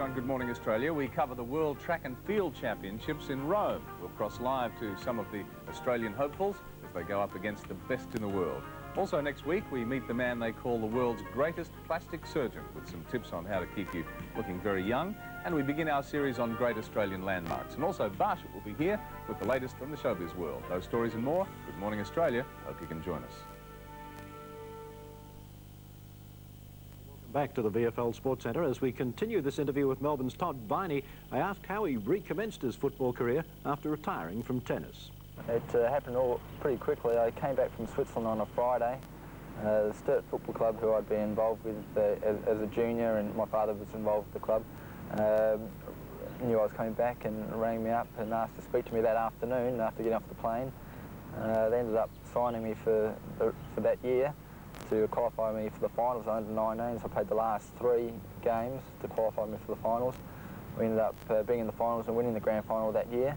on Good Morning Australia. We cover the World Track and Field Championships in Rome. We'll cross live to some of the Australian hopefuls as they go up against the best in the world. Also next week, we meet the man they call the world's greatest plastic surgeon with some tips on how to keep you looking very young. And we begin our series on great Australian landmarks. And also Barsha will be here with the latest from the showbiz world. Those stories and more. Good Morning Australia. Hope you can join us. Back to the VFL Sports Centre as we continue this interview with Melbourne's Todd Viney. I asked how he recommenced his football career after retiring from tennis. It happened all pretty quickly. I came back from Switzerland on a Friday. The Sturt Football Club, who I'd been involved with as a junior, and my father was involved with the club, knew I was coming back and rang me up and asked to speak to me that afternoon after getting off the plane. They ended up signing me for that year to qualify me for the finals under 19s. I played the last 3 games to qualify me for the finals. We ended up being in the finals and winning the grand final that year.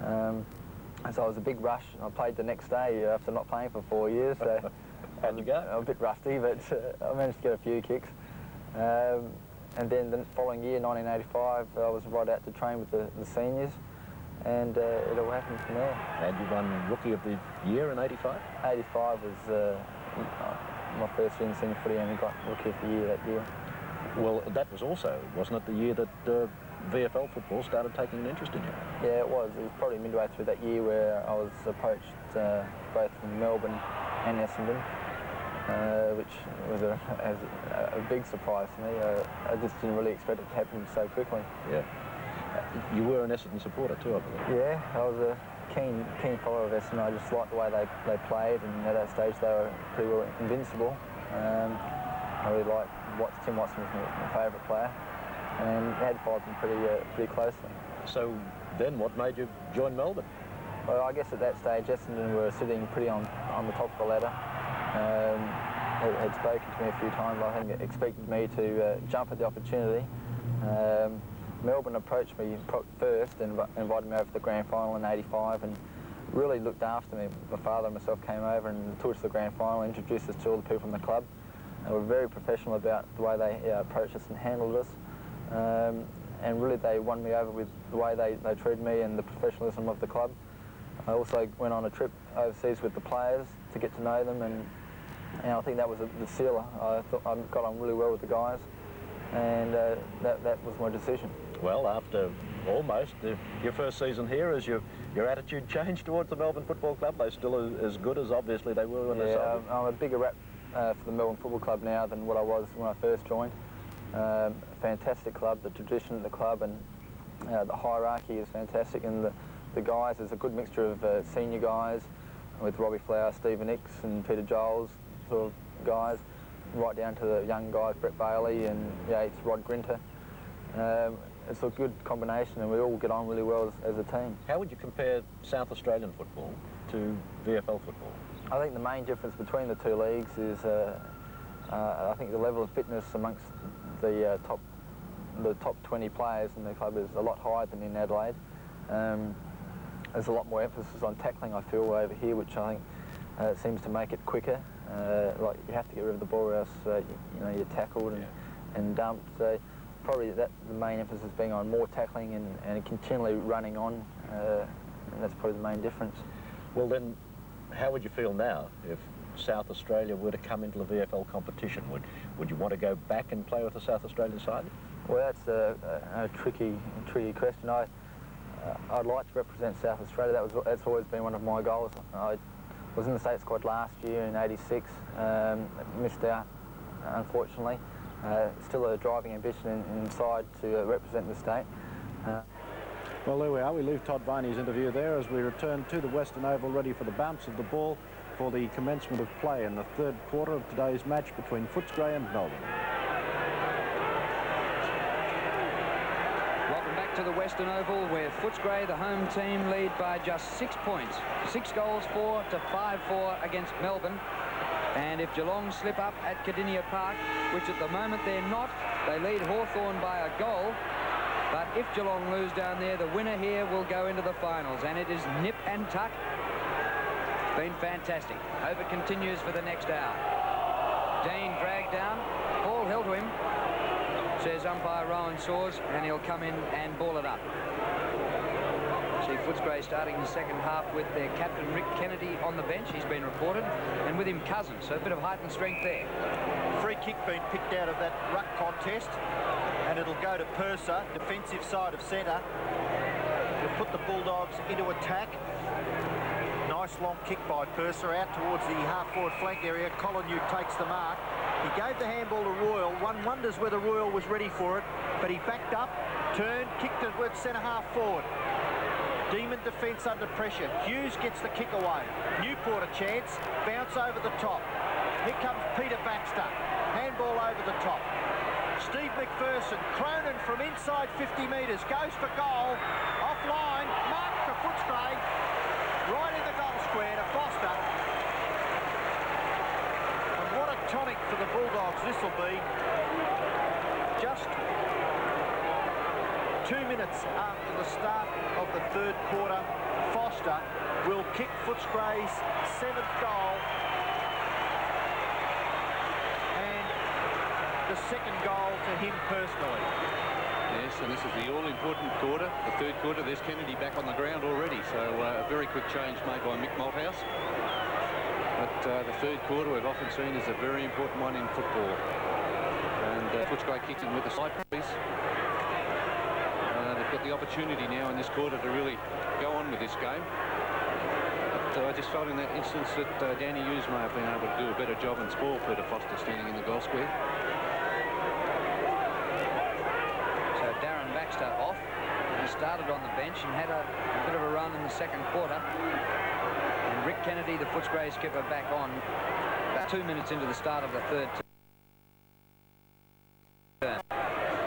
So it was a big rush. I played the next day after not playing for 4 years. So How'd you go? I was a bit rusty, but I managed to get a few kicks. And then the following year, 1985, I was right out to train with the seniors, and it all happened from there. And you won Rookie of the Year in 85? 85 was my first year in senior footy, and we got Rookie of the Year that year. Well, that was also, wasn't it, the year that VFL football started taking an interest in you? Yeah, it was. It was probably midway through that year where I was approached both from Melbourne and Essendon, which was a big surprise to me. I just didn't really expect it to happen so quickly. Yeah. You were an Essendon supporter too, I believe. Yeah, I was a keen follower of Essendon. I just liked the way they played, and at that stage they were pretty well invincible. I really liked Tim Watson was my favourite player, and had followed them pretty closely. So then what made you join Melbourne? Well, I guess at that stage Essendon were sitting pretty on the top of the ladder. Had spoken to me a few times. I think expected me to jump at the opportunity. Melbourne approached me first and invited me over to the grand final in 85 and really looked after me. My father and myself came over and took us to the grand final, introduced us to all the people in the club. They were very professional about the way they approached us and handled us. And really they won me over with the way they treated me and the professionalism of the club. I also went on a trip overseas with the players to get to know them, and I think that was the sealer. I thought I got on really well with the guys, and that was my decision. Well, after Almost. Your first season here, has your attitude changed towards the Melbourne Football Club? They're still as good as obviously they were when they started? I'm a bigger rep for the Melbourne Football Club now than what I was when I first joined. Fantastic club, the tradition of the club, and the hierarchy is fantastic, and the guys, there's a good mixture of senior guys with Robbie Flower, Stephen Nicks and Peter Giles sort of guys, right down to the young guys, Brett Bailey and Yates, Rod Grinter. It's a good combination, and we all get on really well as a team. How would you compare South Australian football to VFL football? I think the main difference between the two leagues is I think the level of fitness amongst the top 20 players in the club is a lot higher than in Adelaide. There's a lot more emphasis on tackling, I feel, over here, which I think seems to make it quicker. Like you have to get rid of the ball, or else you're tackled and dumped. So probably the main emphasis being on more tackling and continually running on, and that's probably the main difference. Well then, how would you feel now if South Australia were to come into the VFL competition? Would you want to go back and play with the South Australian side? Well, that's a tricky question. I'd like to represent South Australia. That's always been one of my goals. I was in the state squad last year in '86, missed out unfortunately. Still a driving ambition inside to represent the state. Well, there we are. We leave Todd Viney's interview there as we return to the Western Oval, ready for the bounce of the ball for the commencement of play in the third quarter of today's match between Footscray and Melbourne. Welcome back to the Western Oval, where Footscray, the home team, lead by just 6 points. 6 goals, 4 to 5-4 against Melbourne. And if Geelong slip up at Cardinia Park, which at the moment they're not, they lead Hawthorn by a goal. But if Geelong lose down there, the winner here will go into the finals. And it is nip and tuck. Been fantastic. Hope it continues for the next hour. Dean dragged down. Paul held to him. says umpire Rowan Saws, and he'll come in and ball it up. See Footscray starting the second half with their captain Rick Kennedy on the bench. He's been reported, and with him Cousins, so a bit of height and strength there. Free kick being picked out of that ruck contest, and it'll go to Purser, defensive side of centre. We'll put the Bulldogs into attack. Nice long kick by Purser out towards the half-forward flank area. Collinwood takes the mark. He gave the handball to Royal. One wonders whether Royal was ready for it, but he backed up, turned, kicked it with centre half forward. Demon defence under pressure. Hughes gets the kick away. Newport a chance. Bounce over the top. Here comes Peter Baxter. Handball over the top. Steve McPherson. Cronin from inside 50 metres. Goes for goal. Offline. Mark for Footscray. Right in the goal square to Foster. And what a tonic for the Bulldogs this will be. Just 2 minutes after the start of the third quarter, Foster will kick Footscray's 7th goal and the 2nd goal to him personally. Yes, and this is the all-important quarter, the third quarter. There's Kennedy back on the ground already, so a very quick change made by Mick Malthouse. But the third quarter we've often seen is a very important one in football. And Footscray kicks in with the side piece. They've got the opportunity now in this quarter to really go on with this game. But I just felt in that instance that Danny Hughes may have been able to do a better job and spoil Peter Foster standing in the goal square. So Darren Baxter off. He started on the bench and had a bit of a run in the second quarter. And Rick Kennedy, the Footscray skipper, back on about 2 minutes into the start of the third turn.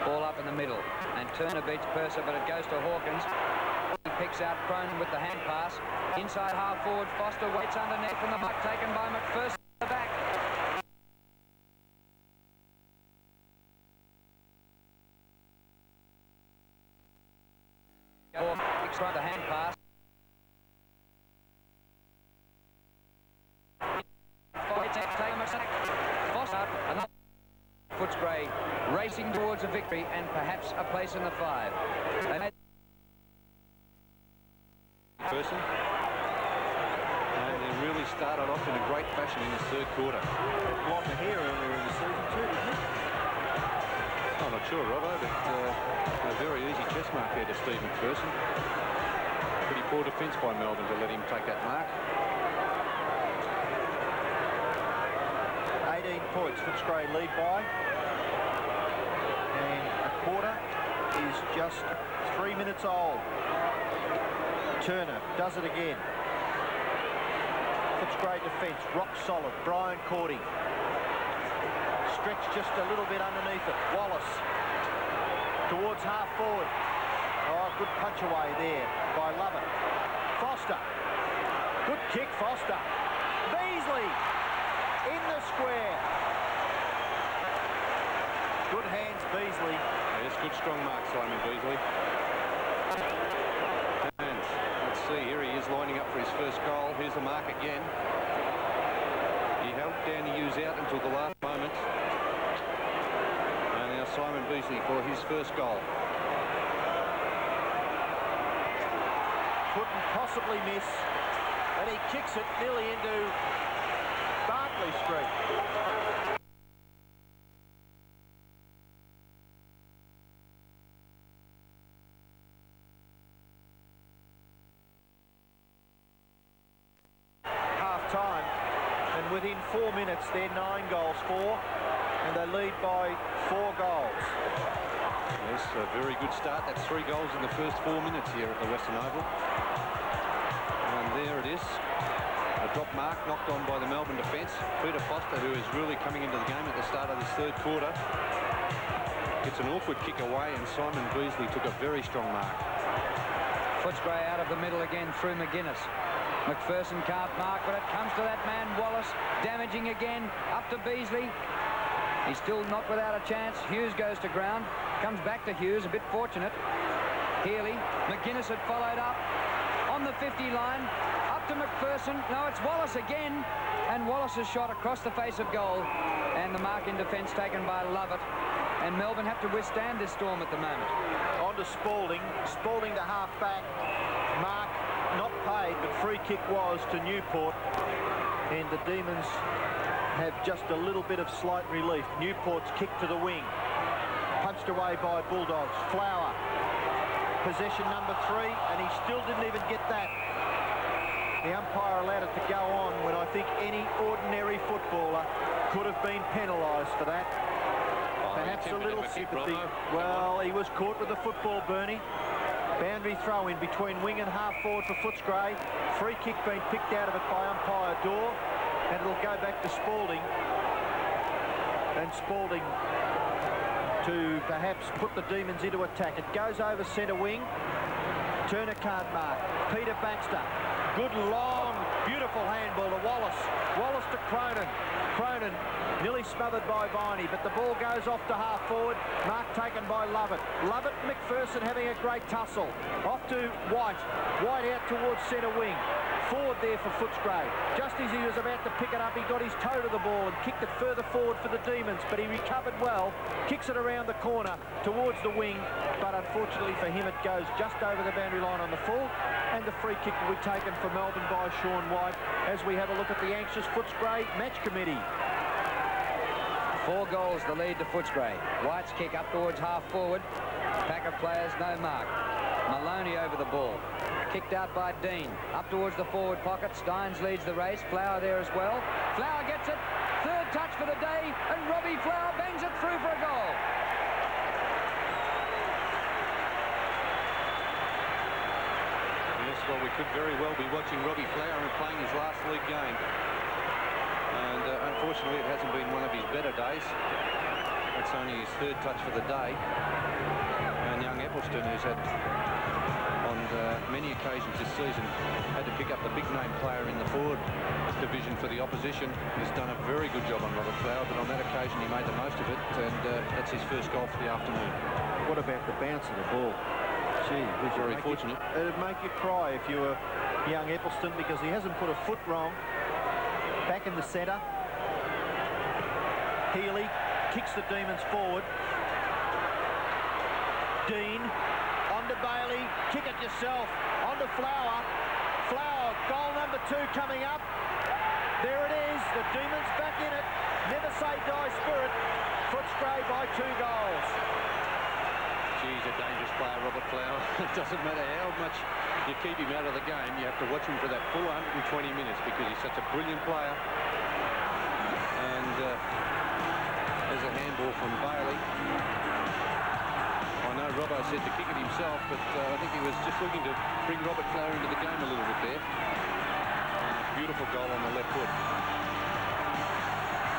Ball up in the middle, and Turner beats Purser, but it goes to Hawkins. He picks out Cronin with the hand pass. Inside half forward, Foster waits underneath, and the mark taken by McPherson at the back. Picks right the hand pass. Foster, another. Footscray racing towards a victory and perhaps a place in the 5. Person. And they really started off in a great fashion in the third quarter. Blonde hair earlier in the season too, didn't he? I'm not sure, Robbo, but a very easy chest mark here to Steve McPherson. Pretty poor defence by Melbourne to let him take that mark. 18 points Footscray lead by. And a quarter is just 3 minutes old. Turner does it again. Footscray defence, rock solid. Brian Cordy. Stretched just a little bit underneath it. Wallace towards half forward. Oh, good punch away there by Lovett. Foster. Good kick, Foster. Beasley in the square. Good hands, Beasley. Yes, good strong mark, Simon Beasley. And let's see, here he is lining up for his first goal. Here's the mark again. He helped Danny Hughes out until the last moment. And now Simon Beasley for his first goal. Couldn't possibly miss. And he kicks it nearly into Barclay Street. Half-time, and within 4 minutes they're 9 goals for, and they lead by 4 goals. Yes, a very good start. That's 3 goals in the first 4 minutes here at the Western Oval. And there it is. A drop mark knocked on by the Melbourne defence. Peter Foster, who is really coming into the game at the start of this third quarter, gets an awkward kick away, and Simon Beasley took a very strong mark. Footscray out of the middle again through McGuinness. McPherson can't mark, but it comes to that man Wallace, damaging again, up to Beasley. He's still not without a chance. Hughes goes to ground, comes back to Hughes, a bit fortunate. Healy, McGuinness had followed up on the 50 line, up to McPherson. No, it's Wallace again, and Wallace's shot across the face of goal, and the mark in defence taken by Lovett. and Melbourne have to withstand this storm at the moment. On to Spalding. Spalding to half-back. Mark not paid, but free kick was to Newport. And the Demons have just a little bit of slight relief. Newport's kick to the wing. Punched away by Bulldogs. Flower. Possession number 3, and he still didn't even get that. The umpire allowed it to go on when I think any ordinary footballer could have been penalised for that. Perhaps a little sympathy. Well, he was caught with the football, Bernie. Boundary throw in between wing and half forward for Footscray. Free kick being picked out of it by umpire Dorr, and it'll go back to Spalding. And Spalding to perhaps put the Demons into attack. It goes over centre wing. Turner can't mark. Peter Baxter. Good long, beautiful handball to Wallace. Wallace to Cronin. Cronin nearly smothered by Viney, but the ball goes off to half forward. Mark taken by Lovett. Lovett and McPherson having a great tussle. Off to White. White out towards centre wing. Forward there for Footscray. Just as he was about to pick it up, he got his toe to the ball and kicked it further forward for the Demons, but he recovered well, kicks it around the corner towards the wing, but unfortunately for him it goes just over the boundary line on the full, and the free kick will be taken for Melbourne by Sean White as we have a look at the anxious Footscray match committee. 4 goals the lead to Footscray. White's kick up towards half forward. Pack of players, no mark. Maloney over the ball. Kicked out by Dean. Up towards the forward pocket. Steins leads the race. Flower there as well. Flower gets it. 3rd touch for the day. And Robbie Flower bangs it through for a goal. Yes, well, we could very well be watching Robbie Flower and playing his last league game. And unfortunately, it hasn't been one of his better days. It's only his 3rd touch for the day. And young Eccleston, who's had on many occasions this season had to pick up the big name player in the forward division for the opposition, has done a very good job on Robert Flower, but on that occasion he made the most of it, and that's his first goal for the afternoon. What about the bounce of the ball? Gee, very fortunate. It'd make you cry if you were young Eccleston, because he hasn't put a foot wrong. Back in the centre. Healy kicks the Demons forward. Dean on to Bailey, kick it yourself, on to Flower. Flower, goal number 2 coming up. There it is, the Demons back in it. Never say die spirit. Footscray by 2 goals. He's a dangerous player, Robert Flower. It doesn't matter how much you keep him out of the game, you have to watch him for that full 120 minutes because he's such a brilliant player. And there's a handball from Bailey. I know Robbo said to kick it himself, but I think he was just looking to bring Robert Flower into the game a little bit there. And a beautiful goal on the left foot.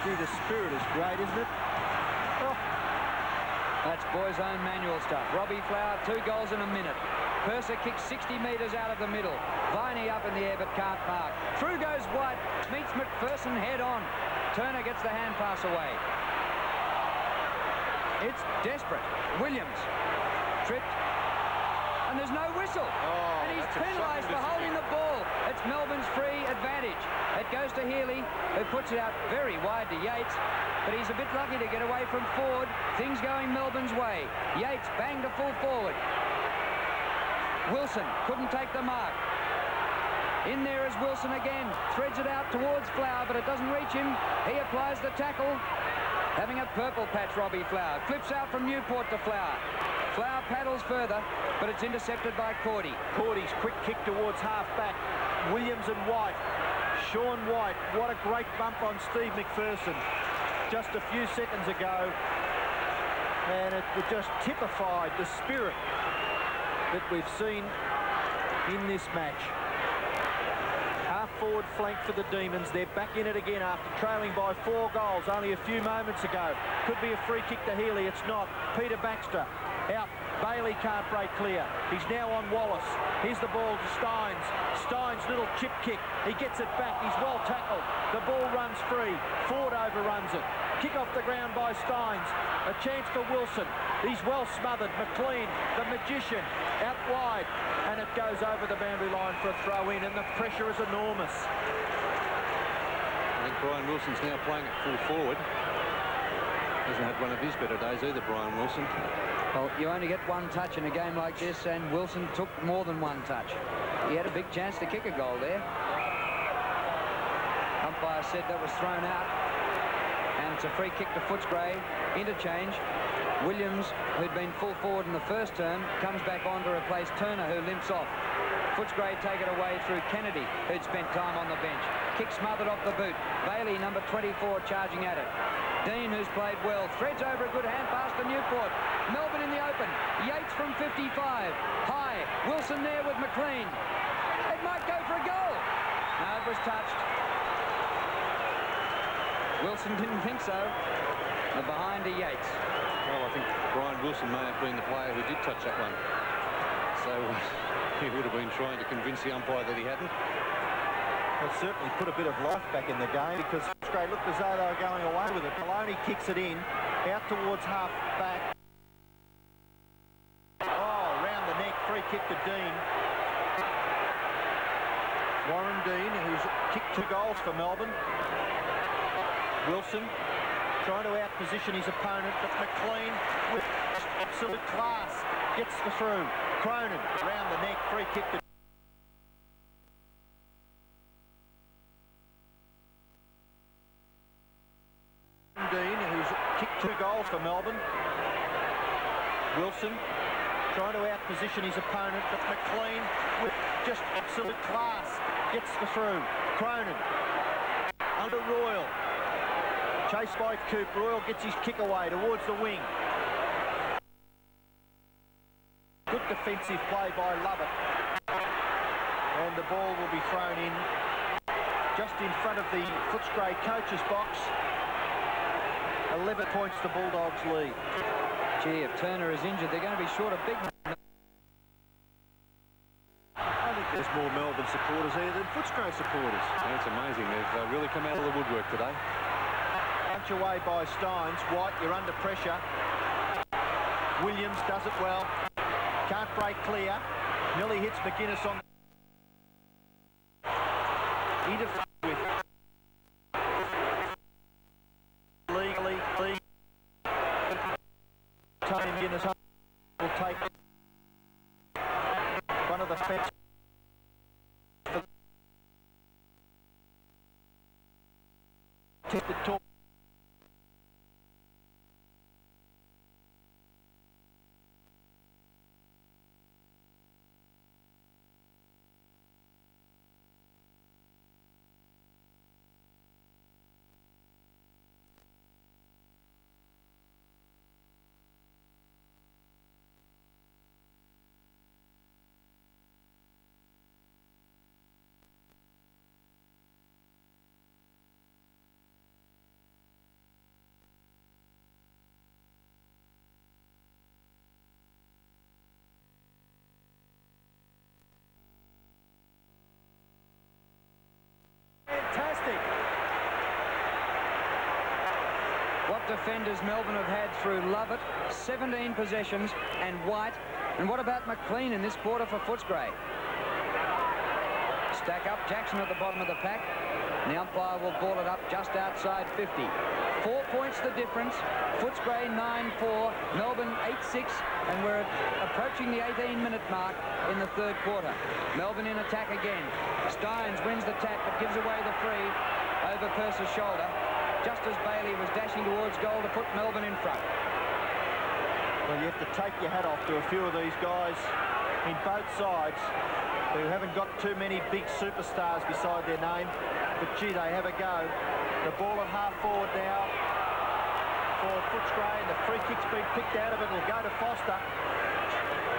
Gee, the spirit is great, isn't it? Oh. That's boys' own manual stuff. Robbie Flower, 2 goals in a minute. Purser kicks 60 metres out of the middle. Viney up in the air but can't mark. Through goes White, meets McPherson head on. Turner gets the hand pass away. It's desperate. Williams tripped, and there's no whistle. Oh, and he's penalised for holding the ball. It's Melbourne's free advantage. It goes to Healy, who puts it out very wide to Yates, but he's a bit lucky to get away from Ford. Things going Melbourne's way. Yates banged to full forward. Wilson couldn't take the mark. In there is Wilson again. Threads it out towards Flower, but it doesn't reach him. He applies the tackle. Having a purple patch, Robbie Flower. Flips out from Newport to Flower. Flower paddles further, but it's intercepted by Cordy. Cordy's quick kick towards half-back. Williams and White. Sean White, what a great bump on Steve McPherson just a few seconds ago. And it just typified the spirit that we've seen in this match. Half-forward flank for the Demons. They're back in it again after trailing by 4 goals only a few moments ago. Could be a free kick to Healy. It's not. Peter Baxter out. Bailey can't break clear. He's now on Wallace. Here's the ball to Steins. Steins, little chip kick. He gets it back. He's well tackled. The ball runs free. Ford overruns it. Kick off the ground by Steins. A chance for Wilson. He's well smothered. McLean, the magician, out wide. And it goes over the boundary line for a throw in, and the pressure is enormous. I think Brian Wilson's now playing at full forward. Hasn't had one of his better days either, Brian Wilson. Well, you only get one touch in a game like this, and Wilson took more than one touch. He had a big chance to kick a goal there. Umpire said that was thrown out, and it's a free kick to Footscray. Interchange. Williams, who'd been full forward in the first term, comes back on to replace Turner, who limps off. Footscray take it away through Kennedy, who'd spent time on the bench. Kick smothered off the boot. Bailey, number 24, charging at it. Dean, who's played well, threads over a good hand pass to Newport. Melbourne in the open. Yates from 55. High. Wilson there with McLean. It might go for a goal. No, it was touched. Wilson didn't think so. They're behind to Yates. Well, I think Brian Wilson may have been the player who did touch that one. So he would have been trying to convince the umpire that he hadn't. It certainly put a bit of life back in the game, because Footscray looked as though they were going away with it. Maloney kicks it in, out towards half back. Oh, round the neck, free kick to Dean. Warren Dean, who's kicked 2 goals for Melbourne. Wilson trying to outposition his opponent, but McLean with absolute class gets the through. Cronin round the neck, free kick to Dean, who's kicked 2 goals for Melbourne. Wilson trying to outposition his opponent, but McLean with just absolute class gets the through. Cronin under Royal. Chased by Coop. Royal gets his kick away towards the wing. Good defensive play by Lovett. And the ball will be thrown in just in front of the Footscray coach's box. 11 points the Bulldogs lead. Gee, if Turner is injured, they're going to be short a big... I think there's more Melbourne supporters here than Footscray supporters. Yeah, it's amazing. They've really come out of the woodwork today. Punch away by Steins. White, you're under pressure. Williams does it well. Can't break clear. Nearly hits McGuinness on. Edith with legally. Tony McGuinness will take one of the fence. Tested talk. Fantastic. What defenders Melbourne have had through Lovett, 17 possessions, and White. And what about McLean in this quarter for Footscray? Stack up Jackson at the bottom of the pack. And the umpire will ball it up just outside 50. 4 points the difference. Footscray 9-4, Melbourne 8-6, and we're approaching the 18-minute mark in the third quarter. Melbourne in attack again. Steins wins the tap but gives away the free over Purser's shoulder, just as Bailey was dashing towards goal to put Melbourne in front. Well, you have to take your hat off to a few of these guys in both sides who haven't got too many big superstars beside their name, but gee, they have a go. The ball at half forward now for Footscray, and the free kick's been picked out of it. It'll go to Foster.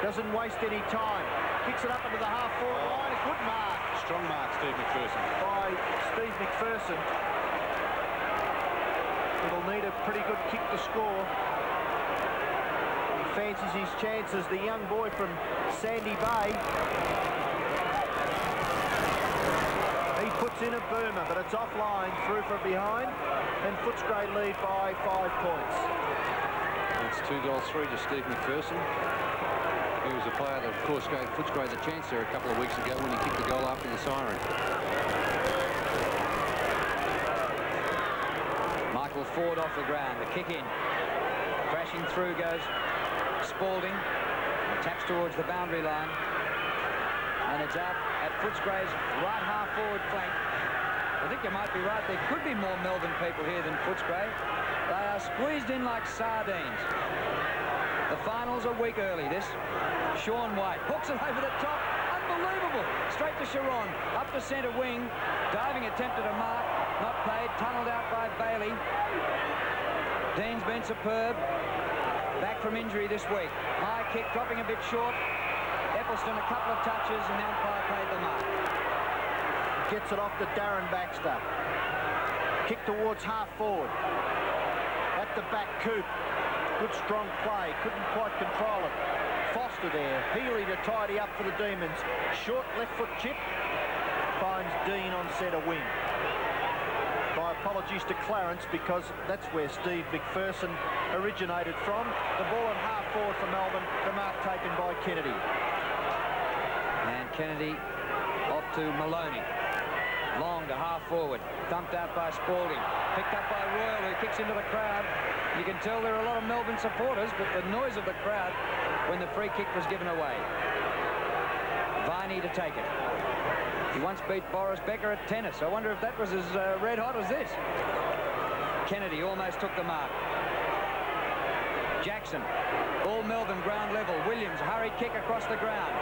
Doesn't waste any time. Kicks it up into the half forward line. A good mark. Strong mark, Steve McPherson. By Steve McPherson. It'll need a pretty good kick to score. He fancies his chances, the young boy from Sandy Bay. He puts in a boomer, but it's offline, through from behind, and Footscray lead by 5 points. It's 2-3 to Steve McPherson. He was a player that, of course, gave Footscray the chance there a couple of weeks ago when he kicked the goal after the siren. Michael Ford off the ground, the kick in. Crashing through goes Spalding. Taps towards the boundary line. And it's out at Footscray's right half-forward flank. I think you might be right. There could be more Melbourne people here than Footscray. They are squeezed in like sardines. The finals a week early, this. Sean White hooks it over the top. Unbelievable. Straight to Sharon. Up to centre wing. Diving attempt at a mark. Not paid. Tunnelled out by Bailey. Dean's been superb. Back from injury this week. High kick dropping a bit short. Eccleston a couple of touches and the umpire paid the mark. Gets it off to Darren Baxter. Kick towards half forward. At the back, Coop. Good strong play. Couldn't quite control it. Foster there. Healy to tidy up for the Demons. Short left foot chip. Finds Dean on centre wing. My apologies to Clarence because that's where Steve McPherson originated from. The ball at half forward for Melbourne. The mark taken by Kennedy. And Kennedy off to Maloney. Long to half forward. Thumped out by Spalding. Picked up by Royal, who kicks into the crowd. You can tell there are a lot of Melbourne supporters, but the noise of the crowd when the free kick was given away. Viney to take it. He once beat Boris Becker at tennis. I wonder if that was as red hot as this. Kennedy almost took the mark. Jackson, all Melbourne ground level. Williams, hurried kick across the ground.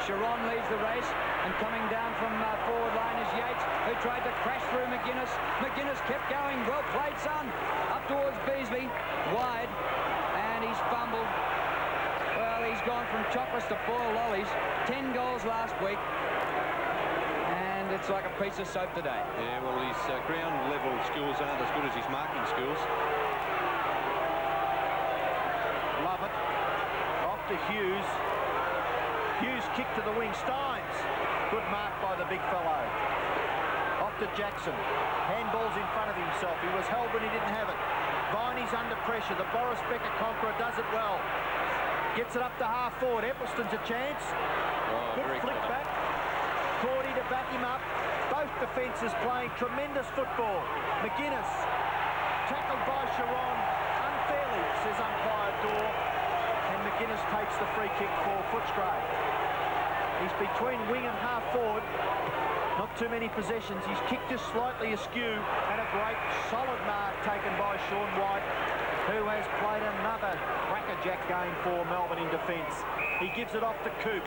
Sharon leads the race, and coming down from forward line is Yates, who tried to crash through McGuinness. McGuinness kept going. Well played, son. Up towards Beasley, wide, and he's fumbled. Well, he's gone from chocolates to boiled lollies. 10 goals last week, and it's like a piece of soap today. Yeah, well, his ground level skills aren't as good as his marking skills. Love it. Off to Hughes. Hughes kick to the wing. Steins. Good mark by the big fellow. Off to Jackson. Handballs in front of himself. He was held when he didn't have it. Viney's under pressure. The Boris Becker conqueror does it well. Gets it up to half forward. Eccleston's a chance. Good flick back. Cordy to back him up. Both defences playing tremendous football. McGuinness tackled by Sharon unfairly, says umpire Dorr. And McGuinness takes the free kick for Footscray. He's between wing and half forward. Not too many possessions. He's kicked just slightly askew, and a great solid mark taken by Sean White, who has played another crackerjack game for Melbourne in defence. He gives it off to Coop.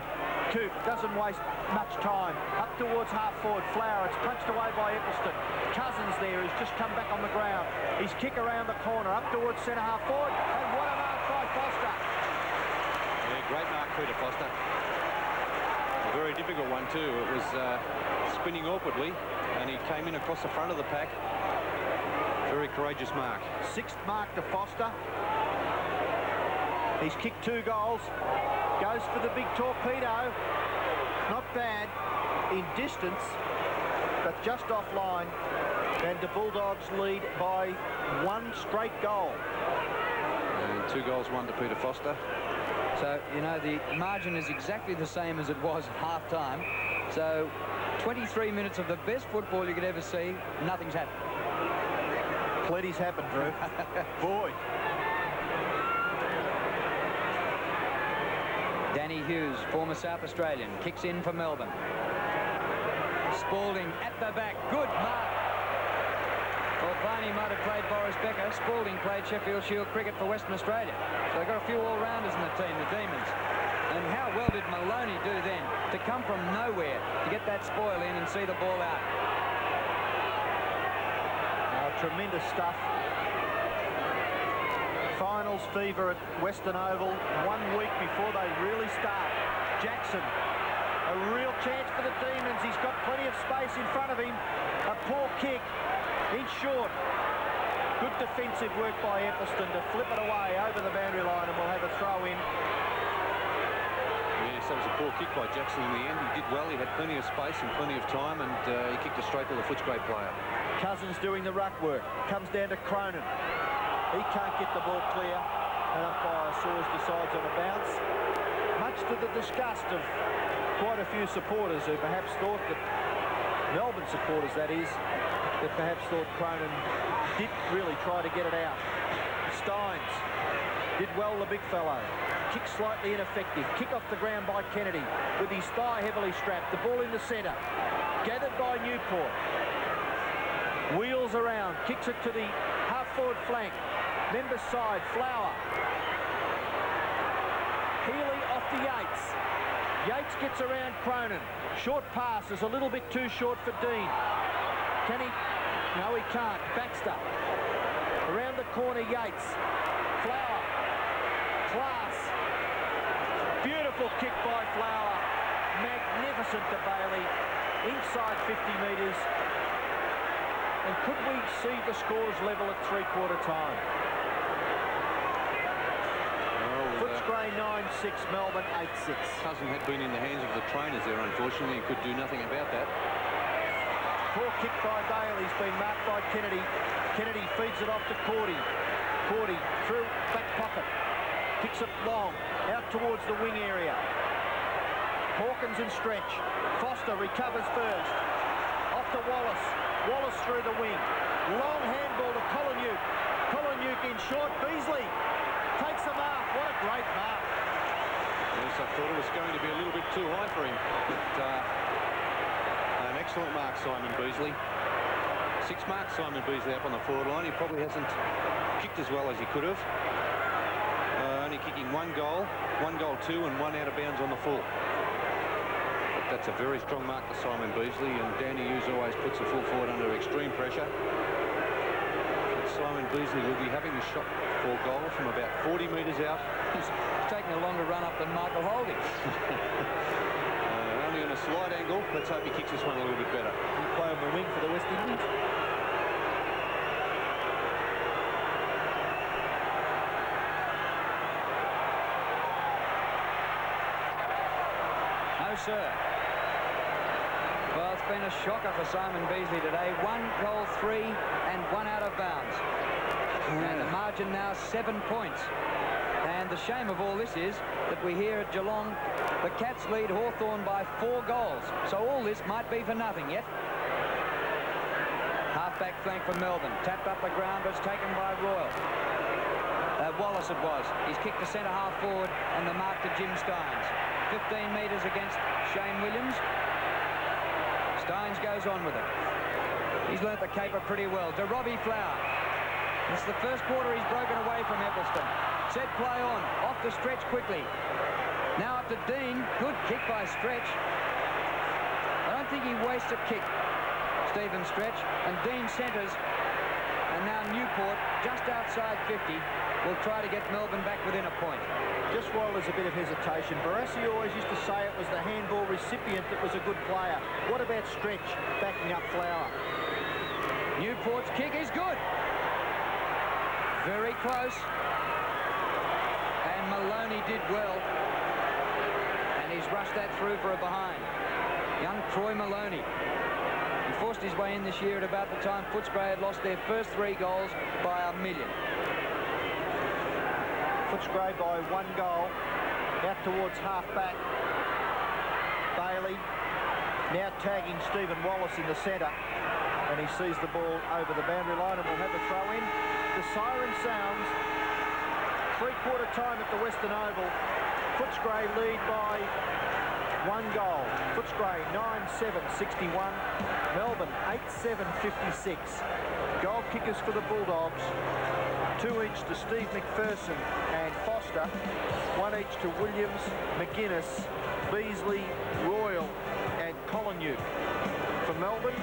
Coop doesn't waste much time. Up towards half forward. Flower. It's punched away by Eccleston. Cousins there. He's just come back on the ground. His kick around the corner. Up towards centre half forward. And what a mark by Foster. Yeah, great mark, Peter Foster. A very difficult one too. It was spinning awkwardly, and he came in across the front of the pack. Very courageous mark. Sixth mark to Foster. He's kicked 2 goals. Goes for the big torpedo. Not bad in distance, but just offline. And the Bulldogs lead by 1 straight goal. And 2 goals, 1 to Peter Foster. So, you know, the margin is exactly the same as it was half-time. So, 23 minutes of the best football you could ever see. Nothing's happened. Plenty's happened, Drew. Boy. Danny Hughes, former South Australian, kicks in for Melbourne. Spalding at the back. Good mark. Well, Barney might have played Boris Becker. Spalding played Sheffield Shield cricket for Western Australia. So they've got a few all-rounders in the team, the Demons. And how well did Maloney do then to come from nowhere to get that spoil in and see the ball out? Tremendous stuff. Finals fever at Western Oval 1 week before they really start. Jackson, a real chance for the Demons. He's got plenty of space in front of him. A poor kick. In short. Good defensive work by Eccleston to flip it away over the boundary line, and we'll have a throw in. Yes, that was a poor kick by Jackson in the end. He did well. He had plenty of space and plenty of time, and he kicked it straight to the Footscray player. Cousins doing the ruck work. Comes down to Cronin. He can't get the ball clear, and umpire Saws decides on a bounce. Much to the disgust of quite a few supporters who perhaps thought that, Melbourne supporters that is, that perhaps thought Cronin did really try to get it out. Steins Did well, the big fellow. Kick slightly ineffective. Kick off the ground by Kennedy with his thigh heavily strapped. The ball in the centre. Gathered by Newport. Wheels around. Kicks it to the half-forward flank. Members side. Flower. Healy off the Yates. Yates gets around Cronin. Short pass is a little bit too short for Dean. Can he? No, he can't. Baxter. Around the corner, Yates. Flower. Class. Beautiful kick by Flower. Magnificent to Bailey. Inside 50 metres. And could we see the scores level at three-quarter time? Footscray 9-6, Melbourne 8-6. Cousin had been in the hands of the trainers there, unfortunately, and could do nothing about that. Poor kick by Bailey's been marked by Kennedy. Kennedy feeds it off to Cordy. Cordy through back pocket. Kicks it long, out towards the wing area. Hawkins and Stretch. Foster recovers first. Off to Wallace. Wallace through the wing. Long handball to Colin-Uke. Colin-Uke in short. Beasley takes the mark. What a great mark. Yes, I thought it was going to be a little bit too high for him. But an excellent mark, Simon Beasley. 6 marks, Simon Beasley up on the forward line. He probably hasn't kicked as well as he could have. Only kicking 1 goal, 2, and 1 out of bounds on the full. But that's a very strong mark to Simon Beasley, and Danny Hughes always puts the full forward under extreme pressure. But Simon Beasley will be having the shot for goal from about 40 metres out. He's taking a longer run up than Michael Holding. Only on a slight angle. Let's hope he kicks this one a little bit better. He'll play on the wing for the West Indies. No, sir. Well, it's been a shocker for Simon Beasley today. 1 goal, 3, and 1 out of bounds. And the margin now 7 points. And the shame of all this is that we hear at Geelong, the Cats lead Hawthorn by 4 goals. So all this might be for nothing yet. Half-back flank for Melbourne. Tapped up the ground, but it's taken by Royal. Wallace it was. He's kicked the centre half forward, and the mark to Jim Steins. 15 metres against Shane Williams. Steins goes on with it. He's learnt the caper pretty well. To Robbie Flower. It's the first quarter he's broken away from Eccleston. Set play on. Off the Stretch quickly. Now up to Dean. Good kick by Stretch. I don't think he wastes a kick, Stephen Stretch. And Dean centres. And now Newport, just outside 50, will try to get Melbourne back within a point. Just while there's a bit of hesitation, Barassi always used to say it was the handball recipient that was a good player. What about Stretch backing up Flower? Newport's kick is good. Very close. And Maloney did well. And he's rushed that through for a behind. Young Troy Maloney. He forced his way in this year at about the time Footscray had lost their first 3 goals by 1 million. Footscray by 1 goal. Out towards half-back. Bailey now tagging Stephen Wallace in the centre. And he sees the ball over the boundary line and will have a throw in. The siren sounds. Three-quarter time at the Western Oval. Footscray lead by 1 goal. Footscray 9-7-61. Melbourne 8-7-56. Goal kickers for the Bulldogs. 2 each to Steve McPherson and Foster. 1 each to Williams, McGuinness, Beasley, Royal and Colin-Uke. For Melbourne,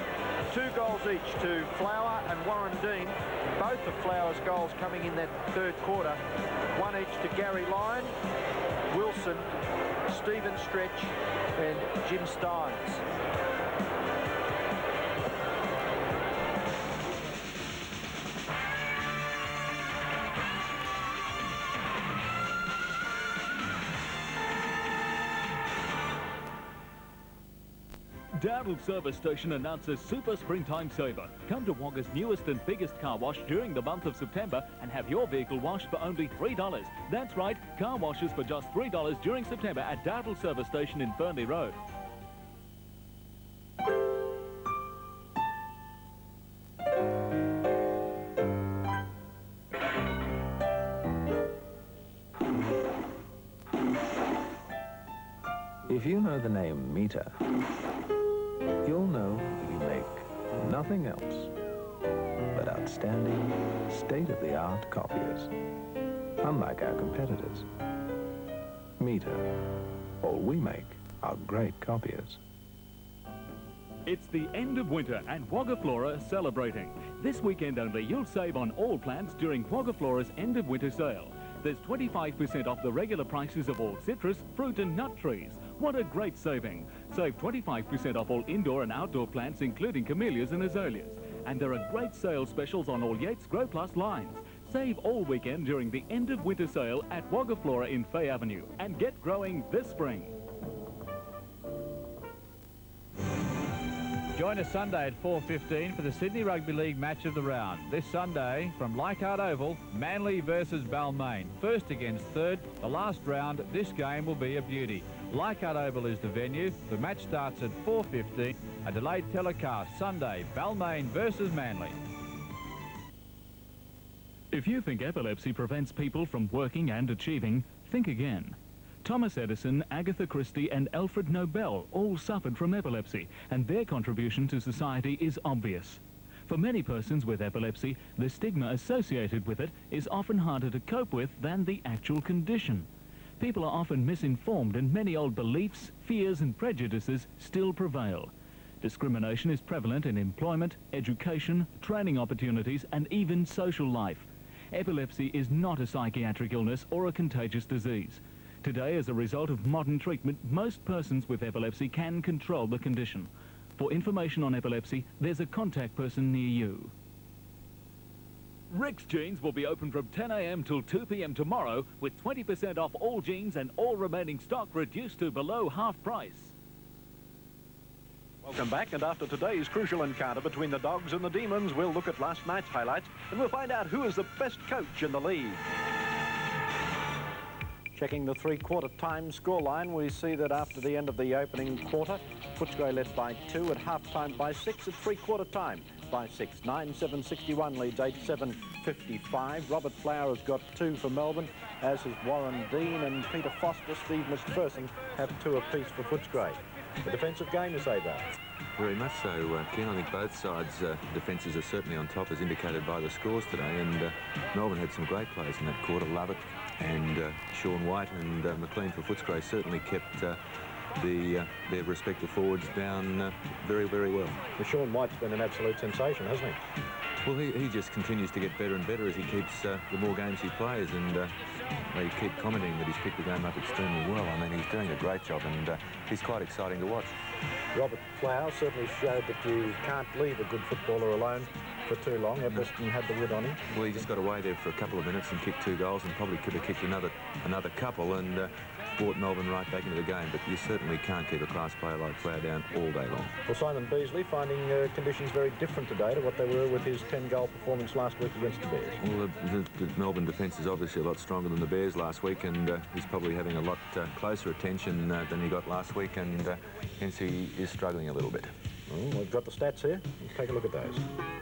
2 goals each to Flower and Warren Dean. Both of Flower's goals coming in that 3rd quarter. 1 each to Gary Lyon, Wilson, Stephen Stretch and Jim Steins. Darrell Service Station announces Super Springtime Saver. Come to Wagga's newest and biggest car wash during the month of September and have your vehicle washed for only $3. That's right, car washes for just $3 during September at Darrell Service Station in Fernley Road. If you know the name Meter, you'll know we make nothing else but outstanding, state-of-the-art copiers. Unlike our competitors, Meter, all we make are great copiers. It's the end of winter and Wagga Flora are celebrating. This weekend only, you'll save on all plants during Wagga Flora's end of winter sale. There's 25% off the regular prices of all citrus, fruit and nut trees. What a great saving. Save 25% off all indoor and outdoor plants, including camellias and azaleas. And there are great sales specials on all Yates Grow Plus lines. Save all weekend during the end of winter sale at Wagga Flora in Fay Avenue. And get growing this spring. Join us Sunday at 4:15 for the Sydney Rugby League match of the round. This Sunday, from Leichhardt Oval, Manly versus Balmain. First against third, the last round, this game will be a beauty. Leichhardt Oval is the venue. The match starts at 4:15. A delayed telecast, Sunday, Balmain versus Manly. If you think epilepsy prevents people from working and achieving, think again. Thomas Edison, Agatha Christie and Alfred Nobel all suffered from epilepsy, and their contribution to society is obvious. For many persons with epilepsy, the stigma associated with it is often harder to cope with than the actual condition. People are often misinformed and many old beliefs, fears and prejudices still prevail. Discrimination is prevalent in employment, education, training opportunities and even social life. Epilepsy is not a psychiatric illness or a contagious disease. Today, as a result of modern treatment, most persons with epilepsy can control the condition. For information on epilepsy, there's a contact person near you. Rick's Jeans will be open from 10 a.m. till 2 p.m. tomorrow with 20% off all jeans and all remaining stock reduced to below half price. Welcome back, and after today's crucial encounter between the Dogs and the Demons, we'll look at last night's highlights and we'll find out who is the best coach in the league. Checking the three-quarter time scoreline, we see that after the end of the opening quarter, Footscray led by 2, at half-time by 6, at three-quarter time by 6. 9-7-61 leads 8-7-55. Robert Flower has got 2 for Melbourne, as has Warren Dean, and Peter Foster, Steve McPherson have 2 apiece for Footscray. The defensive game is over. Very much so, Ken. I think both sides' defences are certainly on top, as indicated by the scores today, and Melbourne had some great plays in that quarter. Lovett and Sean White and McLean for Footscray certainly kept their respective forwards down very, very well. Well, Sean White's been an absolute sensation, hasn't he? Well, he just continues to get better and better as he keeps the more games he plays, and they keep commenting that he's picked the game up extremely well. I mean, he's doing a great job, and he's quite exciting to watch. Robert Flower certainly showed that you can't leave a good footballer alone for too long. Everton had the wood on him. Well, he just got away there for a couple of minutes and kicked 2 goals, and probably could have kicked another couple and brought Melbourne right back into the game. But you certainly can't keep a class player like Flower down all day long. Well, Simon Beasley finding conditions very different today to what they were with his 10-goal performance last week against the Bears. Well, the Melbourne defence is obviously a lot stronger than the Bears last week, and he's probably having a lot closer attention than he got last week, and hence he is struggling a little bit. Oh, we've got the stats here. Let's take a look at those.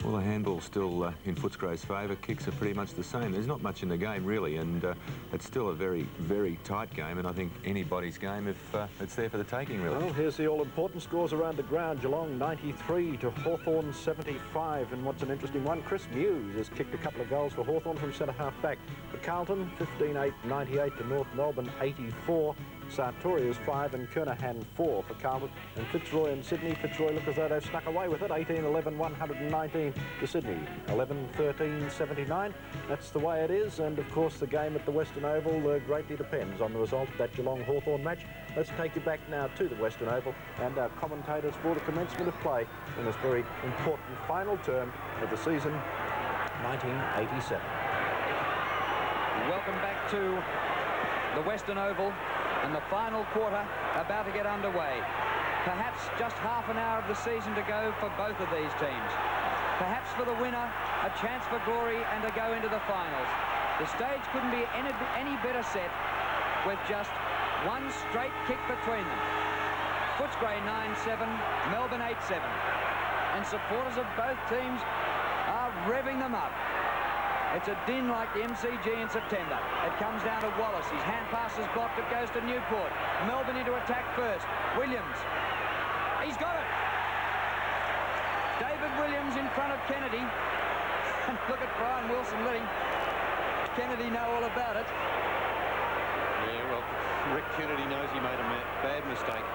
Well, the handball's still in Footscray's favour. Kicks are pretty much the same. There's not much in the game, really, and it's still a very, very tight game, and I think anybody's game if it's there for the taking, really. Well, here's the all-important scores around the ground. Geelong 93 to Hawthorn 75, and what's an interesting one, Chris Muse has kicked a couple of goals for Hawthorn from centre-half back. For Carlton, 15-8, 98 to North Melbourne 84. Sartorius 5 and Kernahan 4 for Carlton, and Fitzroy and Sydney. Fitzroy look as though they've snuck away with it. 18-11, 119 to Sydney. 11-13, 79. That's the way it is, and of course the game at the Western Oval greatly depends on the result of that Geelong-Hawthorn match. Let's take you back now to the Western Oval and our commentators for the commencement of play in this very important final term of the season 1987. Welcome back to the Western Oval, and the final quarter about to get underway. Perhaps just half an hour of the season to go for both of these teams. Perhaps for the winner, a chance for glory and to go into the finals. The stage couldn't be any better set with just one straight kick between them. Footscray 9-7, Melbourne 8-7. And supporters of both teams are revving them up. It's a din like the MCG in September. It comes down to Wallace. His hand pass is blocked. It goes to Newport. Melbourne into attack first. Williams. He's got it. David Williams in front of Kennedy. And look at Brian Wilson letting Kennedy know all about it. Yeah, well, Rick Kennedy knows he made a bad mistake.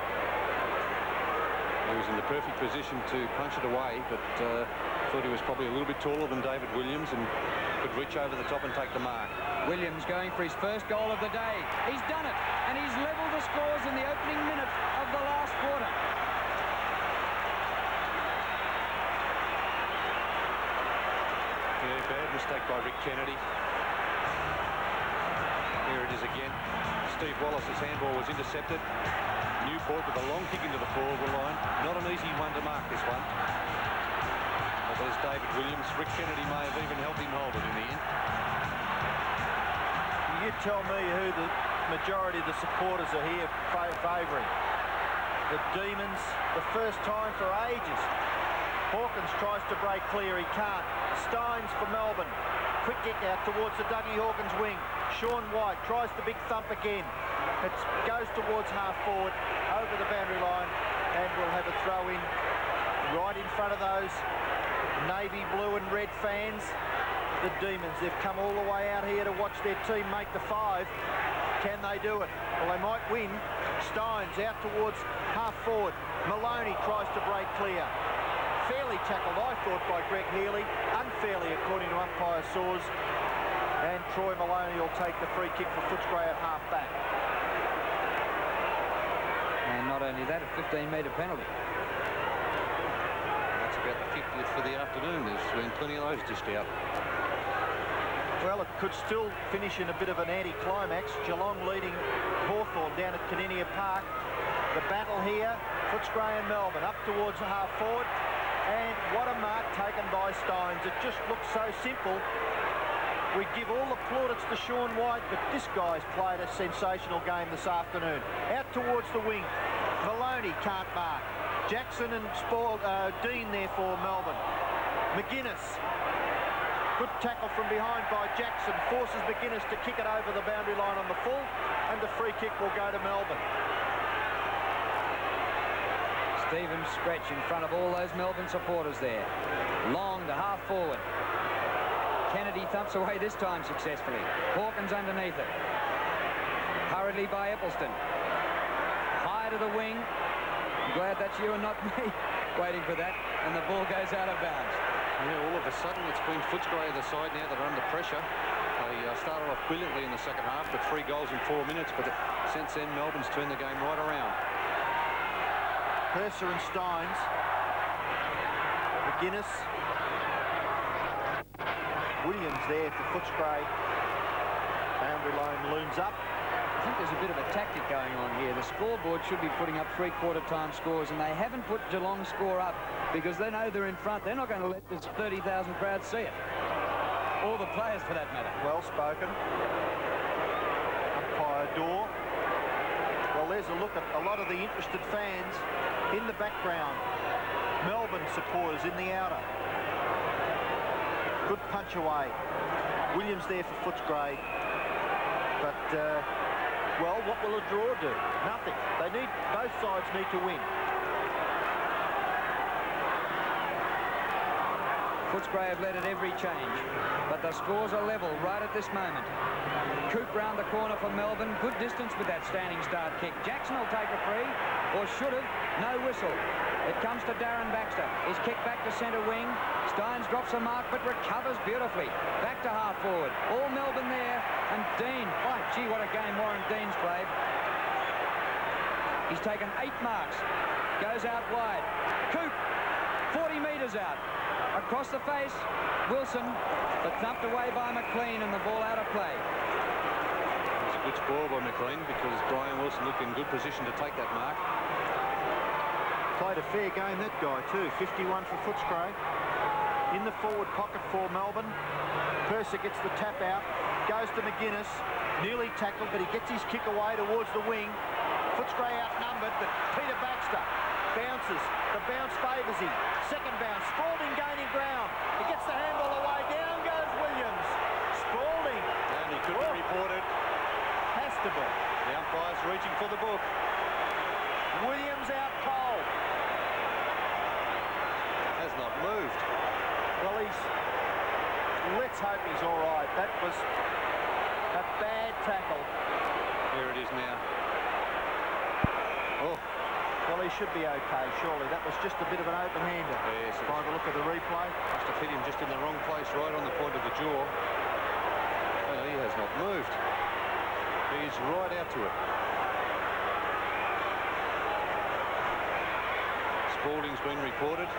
He was in the perfect position to punch it away, but thought he was probably a little bit taller than David Williams and could reach over the top and take the mark. Williams going for his first goal of the day. He's done it, and he's levelled the scores in the opening minute of the last quarter. Yeah, bad mistake by Rick Kennedy. Here it is again. Steve Wallace's handball was intercepted. Newport with a long kick into the forward line. Not an easy one to mark, this one. But there's David Williams. Rick Kennedy may have even helped him hold it in the end. You tell me who the majority of the supporters are here favouring. The Demons, the first time for ages. Hawkins tries to break clear, he can't. Steins for Melbourne. Quick kick out towards the Dougie Hawkins wing. Sean White tries the big thump again. It goes towards half forward, over the boundary line, and we'll have a throw in right in front of those navy blue and red fans. The Demons, they've come all the way out here to watch their team make the 5. Can they do it? Well, they might win. Steins out towards half forward. Maloney tries to break clear. Fairly tackled, I thought, by Greg Healy. Unfairly, according to umpire Saws. And Troy Maloney will take the free kick for Footscray at half back. And not only that, a 15-metre penalty. That's about the 50th for the afternoon. There's been plenty of those dished out. Well, it could still finish in a bit of an anti-climax. Geelong leading Hawthorn down at Kardinia Park. The battle here, Footscray and Melbourne up towards the half forward. And what a mark taken by Steins. It just looks so simple. We give all the plaudits to Sean White, but this guy's played a sensational game this afternoon. Out towards the wing. Maloney can't mark. Jackson and Dean there for Melbourne. McGuinness. Good tackle from behind by Jackson. Forces McGuinness to kick it over the boundary line on the full. And the free kick will go to Melbourne. Stevens stretch in front of all those Melbourne supporters there. Long to half forward. Kennedy thumps away this time successfully. Hawkins underneath it. Hurriedly by Eccleston. High to the wing. I'm glad that's you and not me waiting for that. And the ball goes out of bounds. Yeah, all of a sudden it's been Footscray the side now that are under pressure. They started off brilliantly in the second half with 3 goals in 4 minutes, but since then Melbourne's turned the game right around. Purser and Steins. McGuinness. Williams there for Footscray. Boundary line looms up. I think there's a bit of a tactic going on here. The scoreboard should be putting up 3/4 time scores, and they haven't put Geelong's score up because they know they're in front. They're not going to let this 30,000 crowd see it. Or the players, for that matter. Well spoken. Umpire Dorr. Well, there's a look at a lot of the interested fans in the background. Melbourne supporters in the outer. Good punch away. Williams there for Footscray. But, well, what will a draw do? Nothing. Both sides need to win. Footscray have led at every change, but the scores are level right at this moment. Coop round the corner for Melbourne. Good distance with that standing start kick. Jackson will take a free, or should have. No whistle. It comes to Darren Baxter. His kick back to centre wing. Steins drops a mark, but recovers beautifully. Back to half forward. All Melbourne there. And Dean. Oh, gee, what a game Warren Dean's played. He's taken 8 marks. Goes out wide. Coop, 40 metres out. Across the face, Wilson, but thumped away by McLean and the ball out of play. It's a good score by McLean because Brian Wilson looked in good position to take that mark. Played a fair game, that guy, too. 51 for Footscray. In the forward pocket for Melbourne. Purser gets the tap out. Goes to McGuinness. Nearly tackled, but he gets his kick away towards the wing. Footscray outnumbered, but Peter Baxter bounces. The bounce favours him. Second bounce. Spalding gaining ground. He gets the handball away. Down goes Williams. certainly could be reported. Has to be. The umpire's reaching for the book. Williams out cold. Has not moved. Well, let's hope he's all right. That was a bad tackle. Here it is now. Oh. Well, he should be okay, surely. That was just a bit of an open-hander. Yes. By the look of the replay. Must have hit him just in the wrong place, right on the point of the jaw. Well, he has not moved. He's right out to it. Spalding's been reported.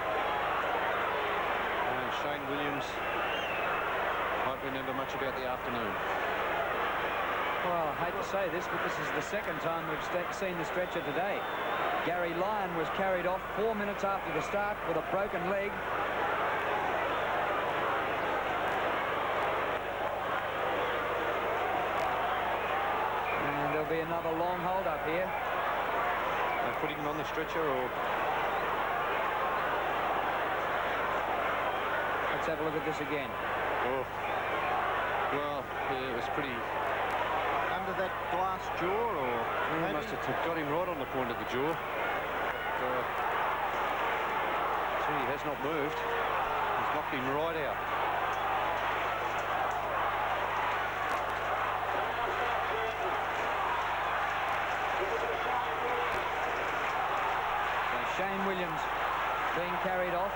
And Shane Williams won't remember much about the afternoon. Well, I hate to say this, but this is the second time we've seen the stretcher today. Gary Lyon was carried off 4 minutes after the start with a broken leg. And there'll be another long hold up here. They're putting him on the stretcher, or... Let's have a look at this again. Oh. Well, yeah, it was pretty... Under that glass jaw, or... They must have got him right on the point of the jaw. Gee, he has not moved. He's knocked him right out. So Shane Williams being carried off.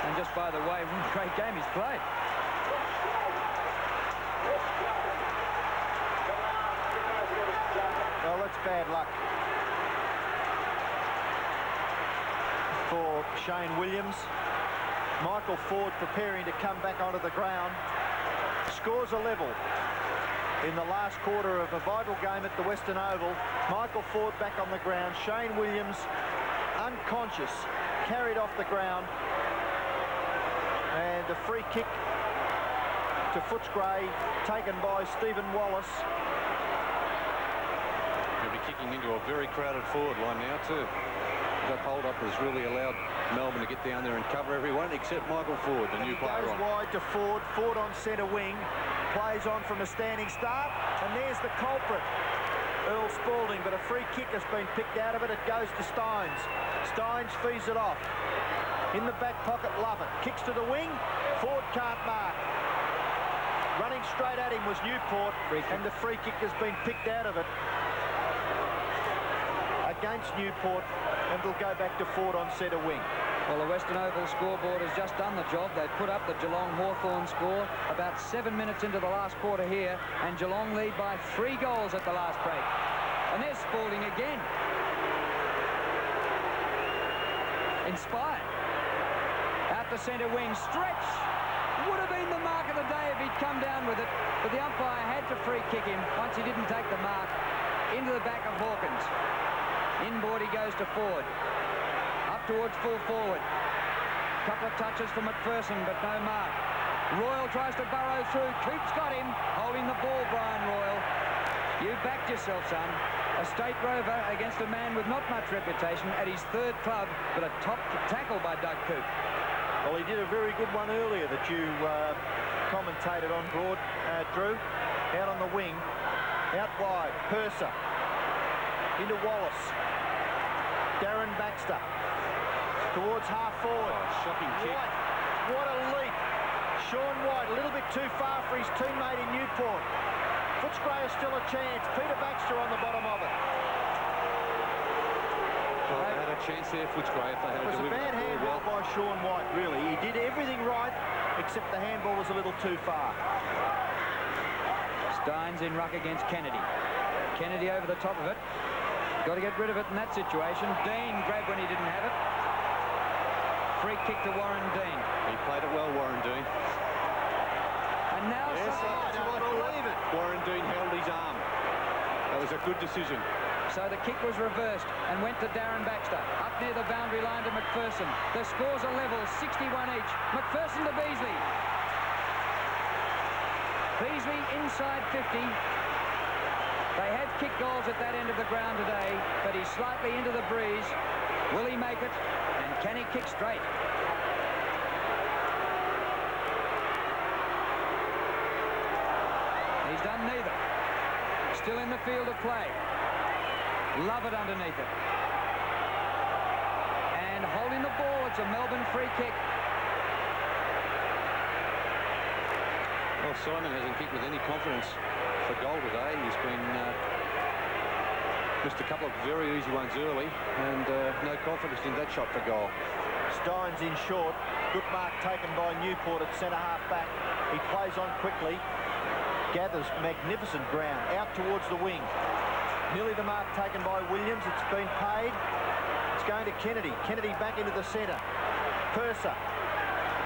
And just by the way, what a great game he's played. Well, that's bad luck for Shane Williams. Michael Ford preparing to come back onto the ground. Scores a level in the last quarter of a vital game at the Western Oval. Michael Ford back on the ground. Shane Williams unconscious, carried off the ground. And a free kick to Footscray taken by Stephen Wallace. He'll be kicking into a very crowded forward line now too. That hold-up has really allowed Melbourne to get down there and cover everyone except Michael Ford, the new player on. Goes wide to Ford. Ford on centre wing. Plays on from a standing start. And there's the culprit, Earl Spalding. But a free kick has been picked out of it. It goes to Steins. Steins feeds it off. In the back pocket, Lovett. Kicks to the wing. Ford can't mark. Running straight at him was Newport. And the free kick has been picked out of it against Newport, and it'll go back to Ford on centre wing. Well, the Western Oval scoreboard has just done the job. They've put up the Geelong Hawthorn score about 7 minutes into the last quarter here, and Geelong lead by 3 goals at the last break. And there's Spalding again. Inspired. Out to centre wing. Stretch. Would have been the mark of the day if he'd come down with it, but the umpire had to free kick him once he didn't take the mark. Into the back of Hawkins. Inboard he goes to Ford. Up towards full forward. Couple of touches from McPherson, but no mark. Royal tries to burrow through. Coope's got him. Holding the ball, Brian Royal. You backed yourself, son. A state rover against a man with not much reputation at his 3rd club, but a top tackle by Doug Coope. Well, he did a very good one earlier that you commentated on, Drew. Out on the wing. Out wide. Purser. Into Wallace. Darren Baxter. Towards half forward. Oh, shocking kick. White. What a leap. Sean White a little bit too far for his teammate in Newport. Footscray has still a chance. Peter Baxter on the bottom of it. Well, they had a chance there, Footscray, if they had It was a bad handball by Sean White, really. He did everything right, except the handball was a little too far. Steins in ruck against Kennedy. Kennedy over the top of it. Got to get rid of it in that situation. Dean grabbed when he didn't have it. Free kick to Warren Dean. He played it well, Warren Dean. And now... Yes, I don't believe it. Warren Dean held his arm. That was a good decision. So the kick was reversed and went to Darren Baxter. Up near the boundary line to McPherson. The scores are level, 61 each. McPherson to Beasley. Beasley inside 50. They have kick goals at that end of the ground today, but he's slightly into the breeze. Will he make it? And can he kick straight? He's done neither. Still in the field of play. Love it underneath it. And holding the ball, it's a Melbourne free kick. Well, Simon hasn't kicked with any confidence for goal today. He's been missed a couple of very easy ones early, and no confidence in that shot for goal. Steins in short. Good mark taken by Newport at centre half back. He plays on quickly. Gathers magnificent ground out towards the wing. Nearly the mark taken by Williams. It's been paid. It's going to Kennedy. Kennedy back into the centre. Purser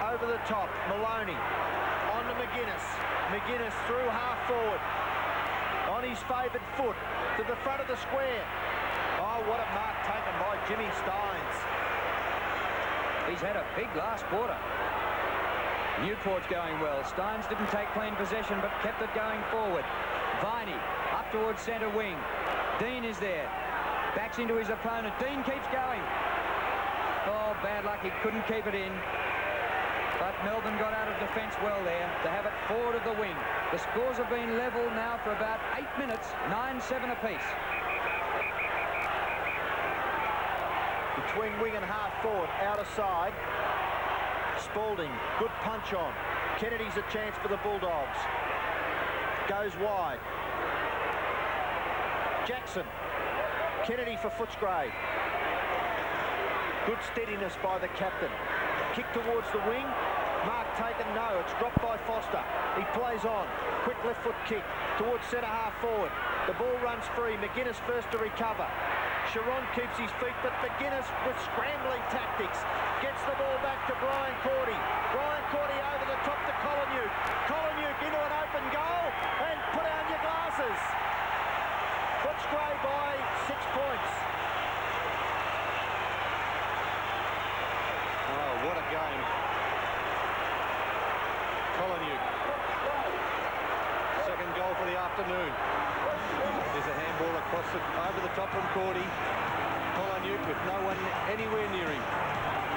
over the top. Maloney on to McGuinness. McGuinness through half forward. On his favoured foot to the front of the square. Oh, what a mark taken by Jimmy Steins. He's had a big last quarter. Newport's going well. Steins didn't take clean possession, but kept it going forward. Viney up towards centre wing. Dean is there. Backs into his opponent. Dean keeps going. Oh, bad luck. He couldn't keep it in. But Melbourne got out of defence well there to have it forward of the wing. The scores have been level now for about 8 minutes, 9-7 apiece. Between wing and half forward, out of side. Spalding, good punch on. Kennedy's a chance for the Bulldogs. Goes wide. Jackson. Kennedy for Footscray. Good steadiness by the captain. Kick towards the wing. Mark taken, no. It's dropped by Foster. He plays on. Quick left foot kick towards centre half forward. The ball runs free. McGuinness first to recover. Sharon keeps his feet, but McGuinness with scrambling tactics gets the ball back to Brian Cordy. Brian Cordy over the top to Collinwood. Collinwood into an open goal, and put down your glasses. Footscray by 6 points. Oh, what a game. Collinwood. Second goal for the afternoon. There's a handball across over the top from Cordy. Collinwood with no one anywhere near him.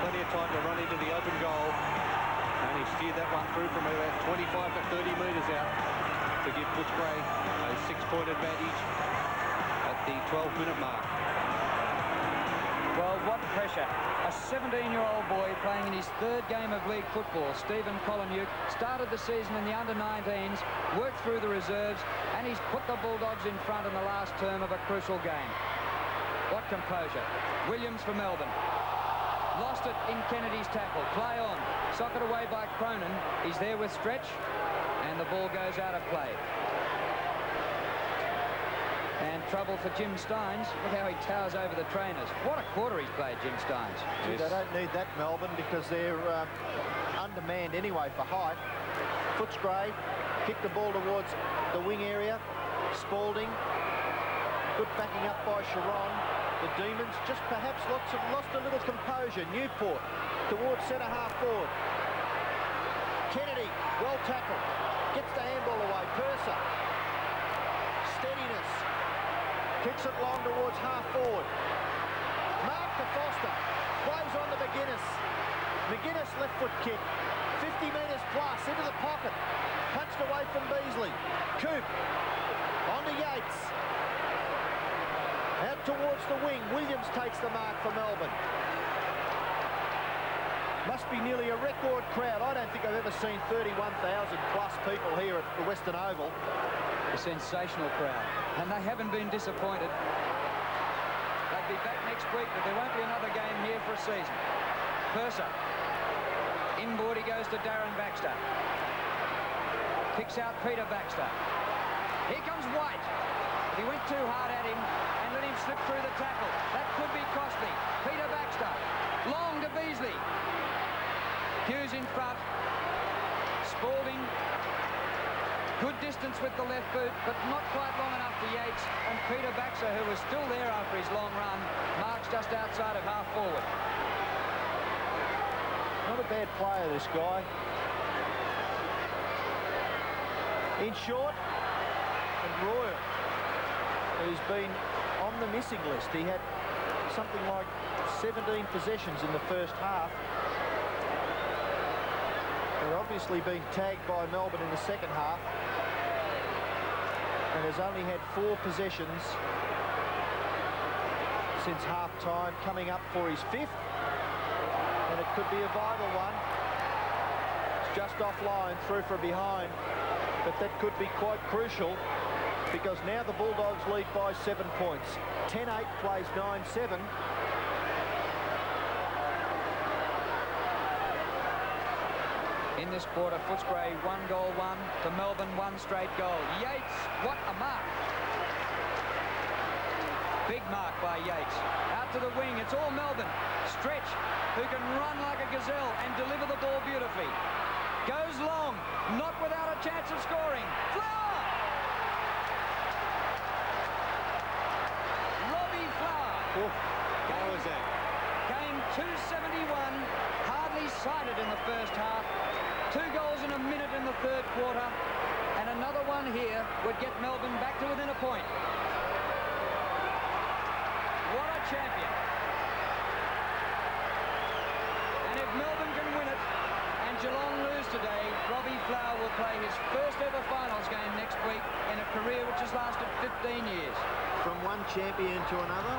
Plenty of time to run into the open goal. And he steered that one through from about 25 to 30 metres out to give Footscray a 6-point advantage at the 12-minute mark. Well, what pressure. A 17-year-old boy playing in his third game of league football, Stephen Collinwood, started the season in the under-19s, worked through the reserves, and he's put the Bulldogs in front in the last term of a crucial game. What composure. Williams for Melbourne. Lost it in Kennedy's tackle. Play on. Socket away by Cronin. He's there with Stretch, and the ball goes out of play. And trouble for Jim Steins. Look how he towers over the trainers. What a quarter he's played, Jim Steins. Yes. They don't need that, Melbourne, because they're undermanned anyway for height. Footscray kicked the ball towards the wing area. Spalding. Good backing up by Sharon. The Demons just perhaps lost a little composure. Newport towards centre half forward. Kennedy, well tackled. Gets the handball away. Purser. Steadiness. Kicks it long towards half forward. Mark to Foster. Plays on to McGuinness. McGuinness left foot kick. 50 metres plus into the pocket. Punched away from Beasley. Coop. On to Yates. Out towards the wing. Williams takes the mark for Melbourne. Must be nearly a record crowd. I don't think I've ever seen 31,000 plus people here at the Western Oval. A sensational crowd, and they haven't been disappointed. They'll be back next week, but there won't be another game here for a season. Purser. Inboard he goes to Darren Baxter. Picks out Peter Baxter. Here comes White. He went too hard at him and let him slip through the tackle. That could be costly. Peter Baxter. Long to Beasley. Hughes in front. Spalding. Good distance with the left boot, but not quite long enough for Yates. And Peter Baxter, who was still there after his long run, marks just outside of half forward. Not a bad player, this guy. In short, and Royal, who's been on the missing list. He had something like 17 possessions in the first half. They're obviously being tagged by Melbourne in the second half. and has only had 4 possessions since half-time, coming up for his 5th, and it could be a vital one. It's just offline, through from behind, but that could be quite crucial, because now the Bulldogs lead by 7 points. 10-8 plays 9-7. In this quarter, Footscray 1 goal 1 to Melbourne 1 straight goal. Yates, what a mark. Big mark by Yates. Out to the wing, it's all Melbourne. Stretch, who can run like a gazelle and deliver the ball beautifully. Goes long, not without a chance of scoring. Flower! Robbie Flower. How was that? Game 271, hardly sighted in the first half. 2 goals in a minute in the third quarter, and another one here would get Melbourne back to within a point. What a champion. And if Melbourne can win it and Geelong lose today, Robbie Flower will play his first ever finals game next week in a career which has lasted 15 years. From one champion to another.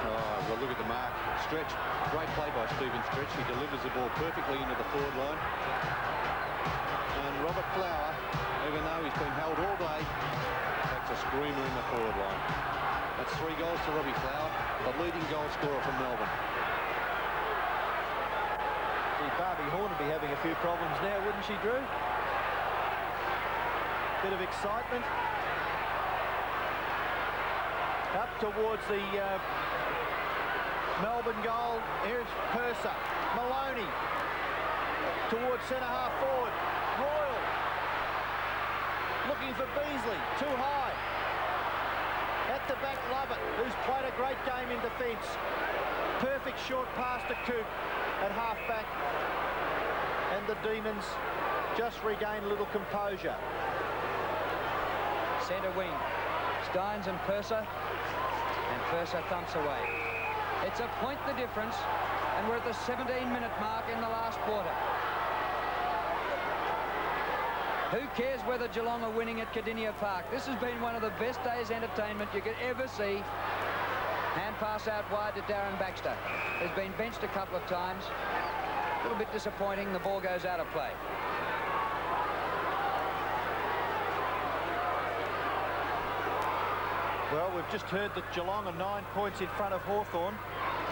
Oh, well, look at the mark. Stretch. Great play by Stephen Stretch. He delivers the ball perfectly into the forward line. And Robert Flower, even though he's been held all day, takes a screamer in the forward line. That's 3 goals to Robbie Flower, the leading goal scorer from Melbourne. See, Barbie Horn would be having a few problems now, wouldn't she, Drew? Bit of excitement. Up towards the Melbourne goal. Here's Purser. Maloney. Towards centre-half forward. Royal. Looking for Beasley. Too high. At the back, Lovett, who's played a great game in defence. Perfect short pass to Coop at half-back. And the Demons just regain a little composure. Centre wing. Steins and Purser. And Purser thumps away. It's a point the difference, and we're at the 17-minute mark in the last quarter. Who cares whether Geelong are winning at Cardinia Park? This has been one of the best days' entertainment you could ever see. Hand pass out wide to Darren Baxter. Has been benched a couple of times. A little bit disappointing. The ball goes out of play. Well, we've just heard that Geelong are 9 points in front of Hawthorn,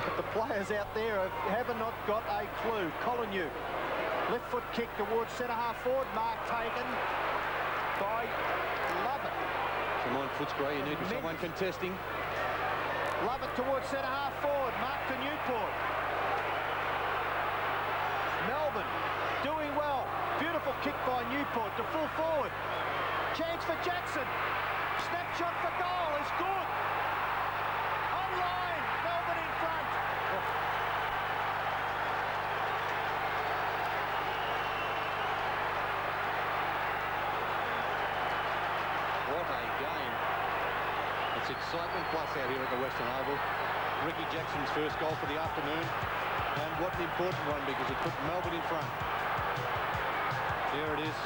but the players out there have not got a clue. Colin left foot kick towards centre-half forward. Mark taken by Lovett. Come on, Footscray, you need someone contesting. Lovett towards centre-half forward. Mark to Newport. Melbourne doing well. Beautiful kick by Newport to full forward. Chance for Jackson. Snapshot for goal is good. Online, Melbourne in front. What a game. It's excitement plus out here at the Western Oval. Ricky Jackson's first goal for the afternoon. And what an important one, because it put Melbourne in front. Here it is.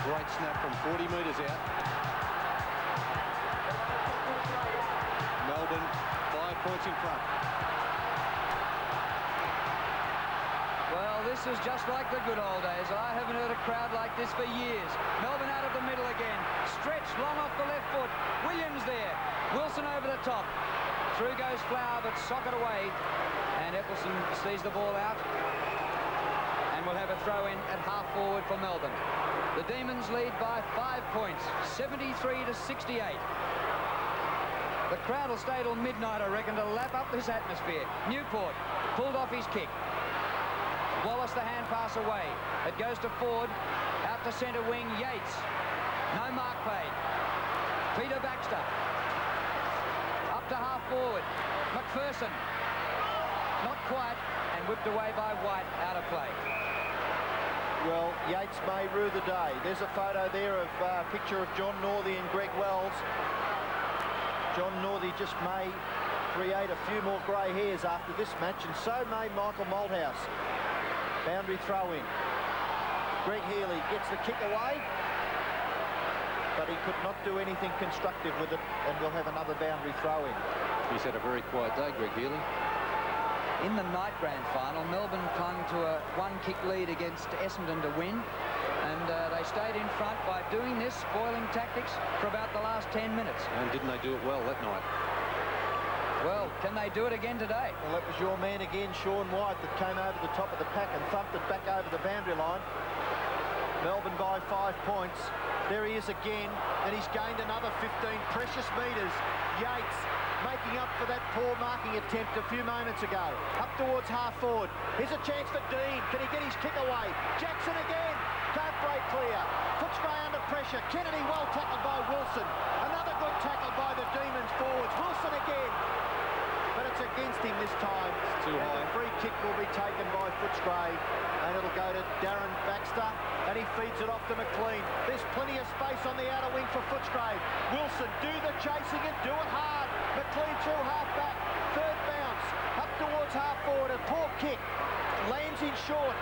Great snap from 40 metres out. Melbourne, 5 points in front. Well, this is just like the good old days. I haven't heard a crowd like this for years. Melbourne out of the middle again. Stretch long off the left foot. Williams there. Wilson over the top. Through goes Flower, but socket away. And Eccleston sees the ball out. And we'll have a throw in at half forward for Melbourne. The Demons lead by 5 points, 73 to 68. The crowd will stay till midnight, I reckon, to lap up this atmosphere. Newport pulled off his kick. Wallace the hand pass away. It goes to Ford, out to centre wing, Yates. No mark paid. Peter Baxter. Up to half forward. McPherson. Not quite, and whipped away by White, out of play. Well, Yates may rue the day. There's a photo there of a picture of John Northey and Greg Wells. John Northey just may create a few more grey hairs after this match, and so may Michael Malthouse. Boundary throw in. Greg Healy gets the kick away, but but he could not do anything constructive with it, and we'll have another boundary throw in. He's had a very quiet day, Greg Healy. In the night grand final, Melbourne clung to a one-kick lead against Essendon to win, and they stayed in front by doing this, spoiling tactics for about the last 10 minutes. And didn't they do it well that night? Well, can they do it again today? Well, that was your man again, Sean White, that came over the top of the pack and thumped it back over the boundary line. Melbourne by 5 points. There he is again, and he's gained another 15 precious metres. Yates making up for that poor marking attempt a few moments ago. Up towards half forward. Here's a chance for Dean. Can he get his kick away? Jackson again. Can't break clear. Footscray under pressure. Kennedy well tackled by Wilson. Another good tackle by the Demons forwards. Wilson again. But it's against him this time. It's too high. The free kick will be taken by Footscray, and it'll go to Darren Baxter, and he feeds it off to McLean. There's plenty of space on the outer wing for Footscray. Wilson, do the chasing and do it hard. McLean through half back. Third bounce. Up towards half forward. A poor kick. Lands in short.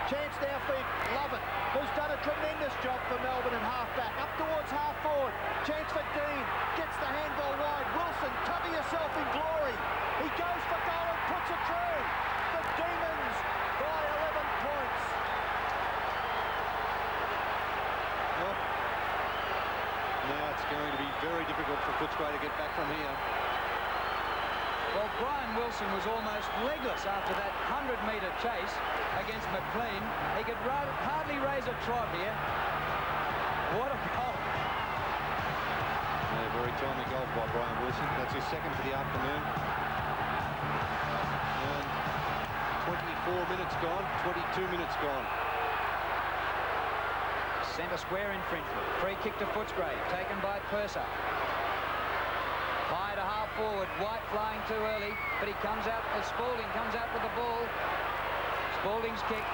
Chance now for Lovett, who's done a tremendous job for Melbourne in half back. Up towards half forward. Chance for Dean. Gets the handball wide. Wilson, cover yourself in glory. He goes for goal and puts it through. The Demons by 11 points. Well, now it's going to be very difficult for Footscray to get back from here. Well, Brian Wilson was almost legless after that 100-metre chase against McLean. He could hardly raise a trot here. What a goal. Yeah, very timely goal by Brian Wilson. That's his second for the afternoon. And 24 minutes gone, 22 minutes gone. Centre square infringement. Free kick to Footscray, taken by Purser. High to half forward. White flying too early, but he comes out. Spalding comes out with the ball. Spalding's kick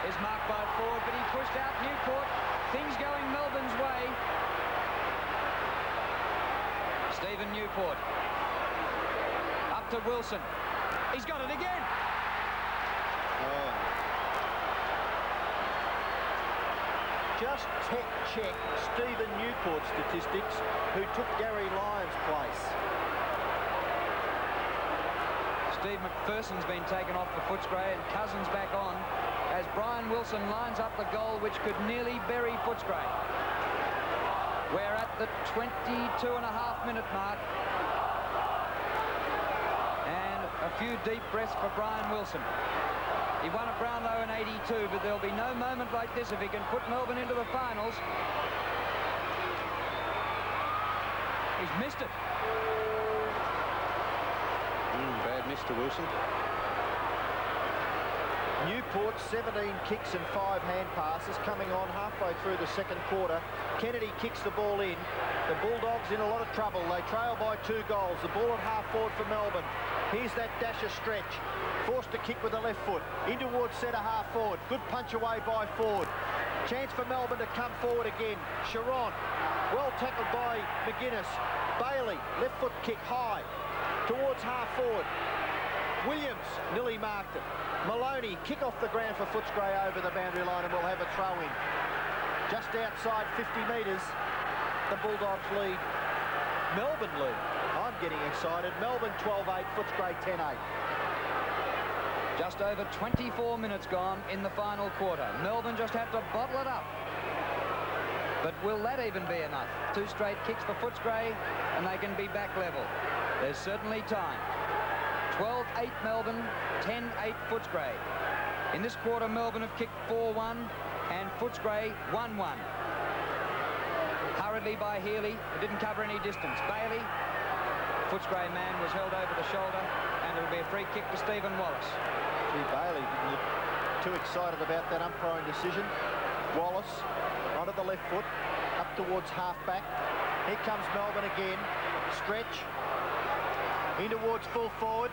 is marked by forward, but he pushed out Newport. Things going Melbourne's way. Stephen Newport. Up to Wilson. He's got it again. Oh. Just check Stephen Newport statistics, who took Gary Lyons' place. Steve McPherson's been taken off for Footscray and Cousins back on as Brian Wilson lines up the goal which could nearly bury Footscray. We're at the 22.5-minute mark. And a few deep breaths for Brian Wilson. He won at Brownlow in '82, but there'll be no moment like this if he can put Melbourne into the finals. He's missed it. Bad miss to Wilson. Newport, 17 kicks and 5 hand passes, coming on halfway through the second quarter. Kennedy kicks the ball in. The Bulldogs in a lot of trouble. They trail by 2 goals. The ball at half forward for Melbourne. Here's that dasher stretch. Forced to kick with the left foot. In towards centre half forward. Good punch away by Ford. Chance for Melbourne to come forward again. Sharon, well tackled by McGuinness. Bailey, left foot kick high. Towards half forward. Williams nearly marked it. Maloney, kick off the ground for Footscray over the boundary line, and we'll have a throw in. Just outside 50 metres, the Bulldogs lead. Melbourne lead. I'm getting excited. Melbourne 12-8, Footscray 10-8. Just over 24 minutes gone in the final quarter. Melbourne just have to bottle it up. But will that even be enough? 2 straight kicks for Footscray, and they can be back level. There's certainly time. 12-8 Melbourne, 10-8 Footscray. In this quarter, Melbourne have kicked 4-1 and Footscray 1-1. Hurriedly by Healy, who didn't cover any distance. Bailey, Footscray man was held over the shoulder, and it'll be a free kick to Stephen Wallace. Gee, Bailey didn't look too excited about that umpiring decision. Wallace onto the left foot, up towards half back. Here comes Melbourne again. Stretch. In towards full forward.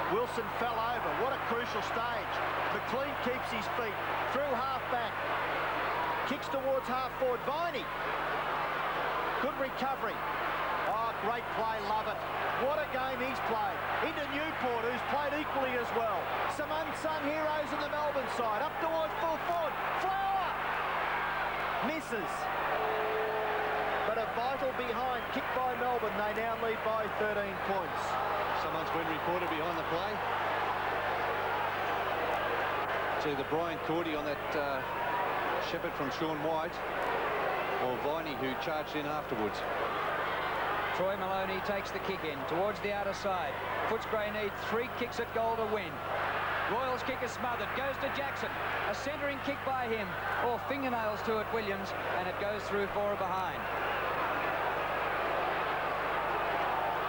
Wilson fell over. What a crucial stage. McLean keeps his feet. Through half back. Kicks towards half forward. Viney. Good recovery. Oh, great play. Love it. What a game he's played. Into Newport, who's played equally as well. Some unsung heroes in the Melbourne side. Up towards full forward. Flower. Misses. vital behind. Kicked by Melbourne. They now lead by 13 points. Someone's been reported behind the play. See the Brian Cordy on that shepherd from Sean White, or Viney, who charged in afterwards. Troy Maloney takes the kick in towards the outer side. Footscray need 3 kicks at goal to win. Royals kick is smothered, goes to Jackson. A centering kick by him, or fingernails to it, Williams, and it goes through for a behind.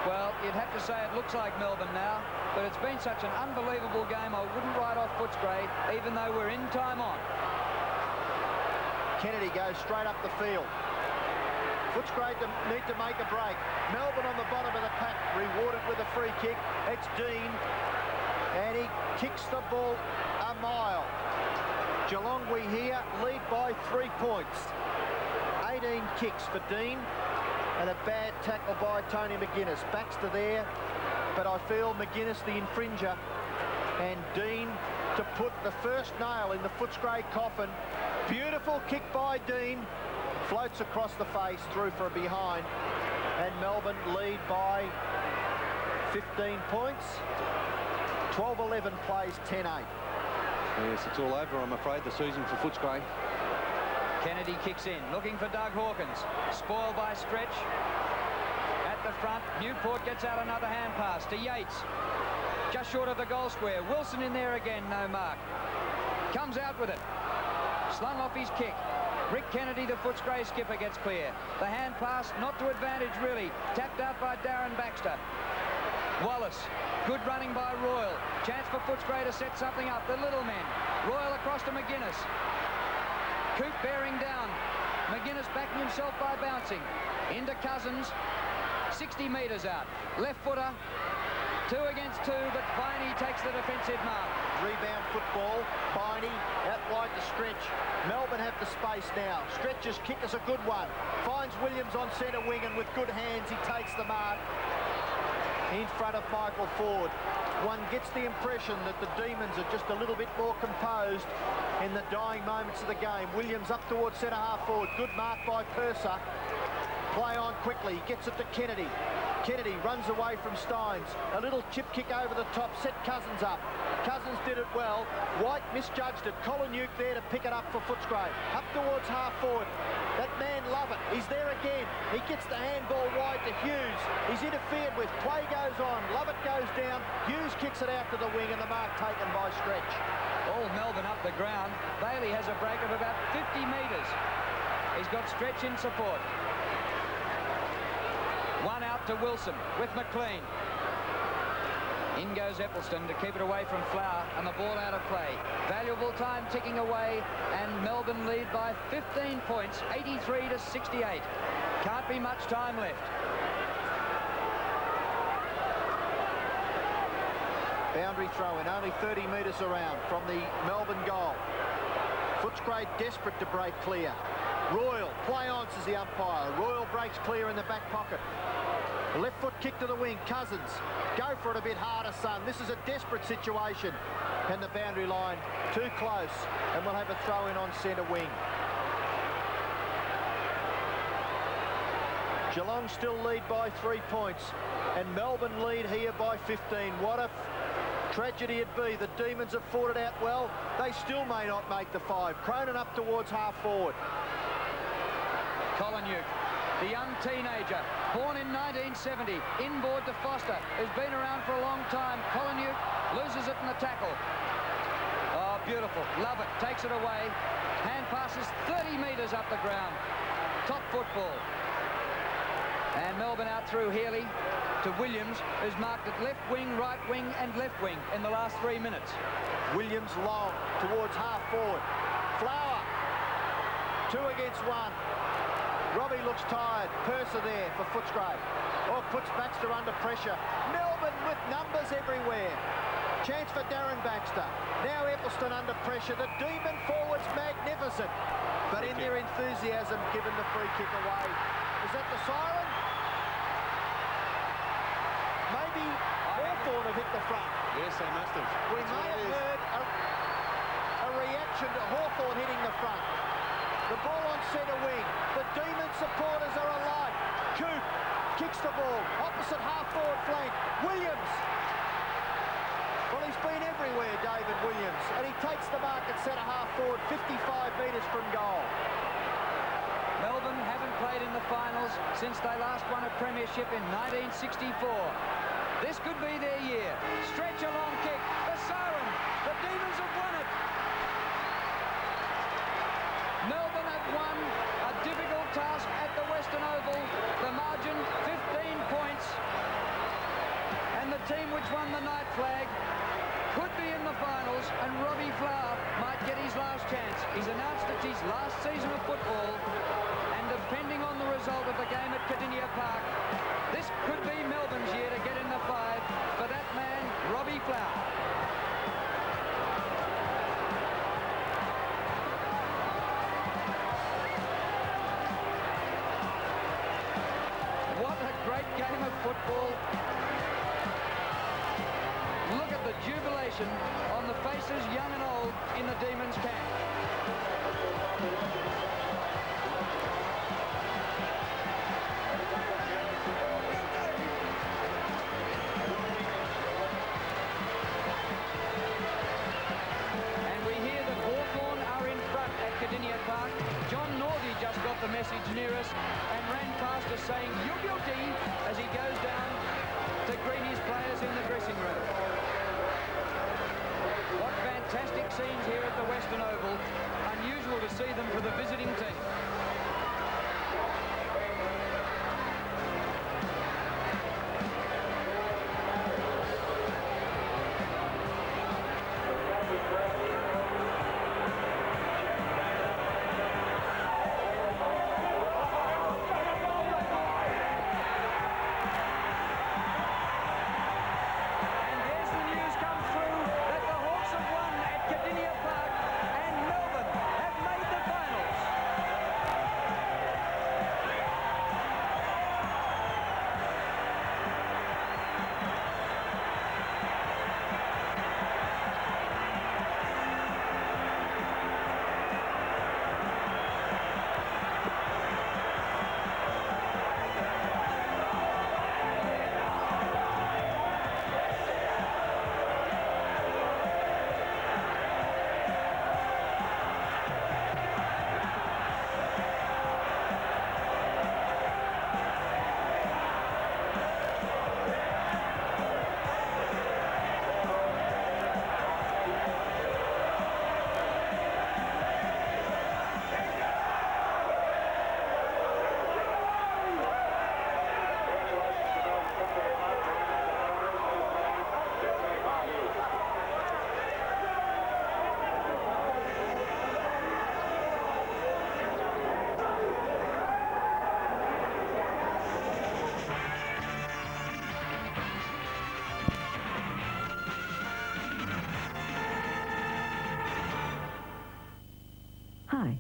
Well, you'd have to say it looks like Melbourne now, but it's been such an unbelievable game, I wouldn't write off Footscray, even though we're in time on. Kennedy goes straight up the field. Footscray need to make a break. Melbourne on the bottom of the pack, rewarded with a free kick. It's Dean, and he kicks the ball a mile. Geelong, we hear, lead by 3 points. 18 kicks for Dean, and a bad tackle by Tony McGuinness. Baxter there, but I feel McGuinness the infringer, and Dean to put the first nail in the Footscray coffin. Beautiful kick by Dean, floats across the face, through for a behind, and Melbourne lead by 15 points. 12-11 plays 10-8. Yes, it's all over, I'm afraid, the season for Footscray. Kennedy kicks in, looking for Doug Hawkins. Spoiled by Stretch. At the front, Newport gets out another hand pass to Yates. Just short of the goal square. Wilson in there again, no mark. Comes out with it. Slung off his kick. Rick Kennedy, the Footscray skipper, gets clear. The hand pass, not to advantage, really. Tapped out by Darren Baxter. Wallace, good running by Royal. Chance for Footscray to set something up. The little men. Royal across to McGuinness. Coop bearing down. McGuinness backing himself by bouncing. Into Cousins. 60 metres out. Left footer. 2 against 2, but Viney takes the defensive mark. Rebound football. Viney out wide to Stretch. Melbourne have the space now. Stretch's kick is a good one. Finds Williams on centre wing, and with good hands he takes the mark in front of Michael Ford. One gets the impression that the Demons are just a little bit more composed in the dying moments of the game. Williams up towards centre half forward. Good mark by Purser. Play on quickly. Gets it to Kennedy. Kennedy runs away from Steins. A little chip kick over the top. Set Cousins up. Cousins did it well. White misjudged it. Colin Uke there to pick it up for Footscray. Up towards half forward. That man Lovett. He's there again. He gets the handball wide to Hughes. He's interfered with. Play goes on. Lovett goes down. Hughes kicks it out to the wing, and the mark taken by Stretch. All Melbourne up the ground. Bailey has a break of about 50 metres. He's got Stretch in support. One out to Wilson with McLean. In goes Eppleton to keep it away from Flower, and the ball out of play. Valuable time ticking away, and Melbourne lead by 15 points, 83 to 68. Can't be much time left. Boundary throw in, only 30 metres around from the Melbourne goal. Footscray desperate to break clear. Royal, play on, says the umpire. Royal breaks clear in the back pocket. Left foot kick to the wing. Cousins, go for it a bit harder, son. This is a desperate situation. And the boundary line too close, and we'll have a throw in on centre wing. Geelong still lead by 3 points, and Melbourne lead here by 15. What a tragedy it'd be. The Demons have fought it out well. They still may not make the 5. Cronin up towards half forward. Colin Uke, the young teenager, born in 1970, inboard to Foster, who's been around for a long time. Colin Uke loses it in the tackle. Oh, beautiful. Love it. Takes it away. Hand passes 30 metres up the ground. Top football. And Melbourne out through Healy to Williams, who's marked at left wing, right wing and left wing in the last 3 minutes. Williams long towards half forward. Flower. 2 against 1. Robbie looks tired. Purser there for Footscray. Oh, puts Baxter under pressure. Melbourne with numbers everywhere. Chance for Darren Baxter. Now Eccleston under pressure. The Demon forwards magnificent. But in their enthusiasm, given the free kick away. Is that the siren? Maybe Hawthorn have hit the front. Yes, they must have. We may have heard a reaction to Hawthorn hitting the front. The ball on centre wing. The Demon supporters are alive. Coop kicks the ball. Opposite half-forward flank. Williams. Well, he's been everywhere, David Williams. And he takes the mark at centre half-forward, 55 metres from goal. Melbourne haven't played in the finals since they last won a premiership in 1964. This could be their year. Stretch a long kick. The siren. The Demons have won it. Melbourne have won a difficult task at the Western Oval. The margin, 15 points. And the team which won the night flag could be in the finals, and Robbie Flower might get his last chance. He's announced it's his last season of football, and depending on the result of the game at Kardinia Park, this could be Melbourne's year to get in the five for that man, Robbie Flower. What a great game of football. Look at the jubilation on the faces, young and old, in the Demons camp. And we hear that Hawthorn are in front at Kardinia Park. John Northey just got the message near us and ran past us saying, "You're guilty," as he goes down to greet his players in the dressing room. What fantastic scenes here at the Western Oval. Unusual to see them for the visiting team. Hi,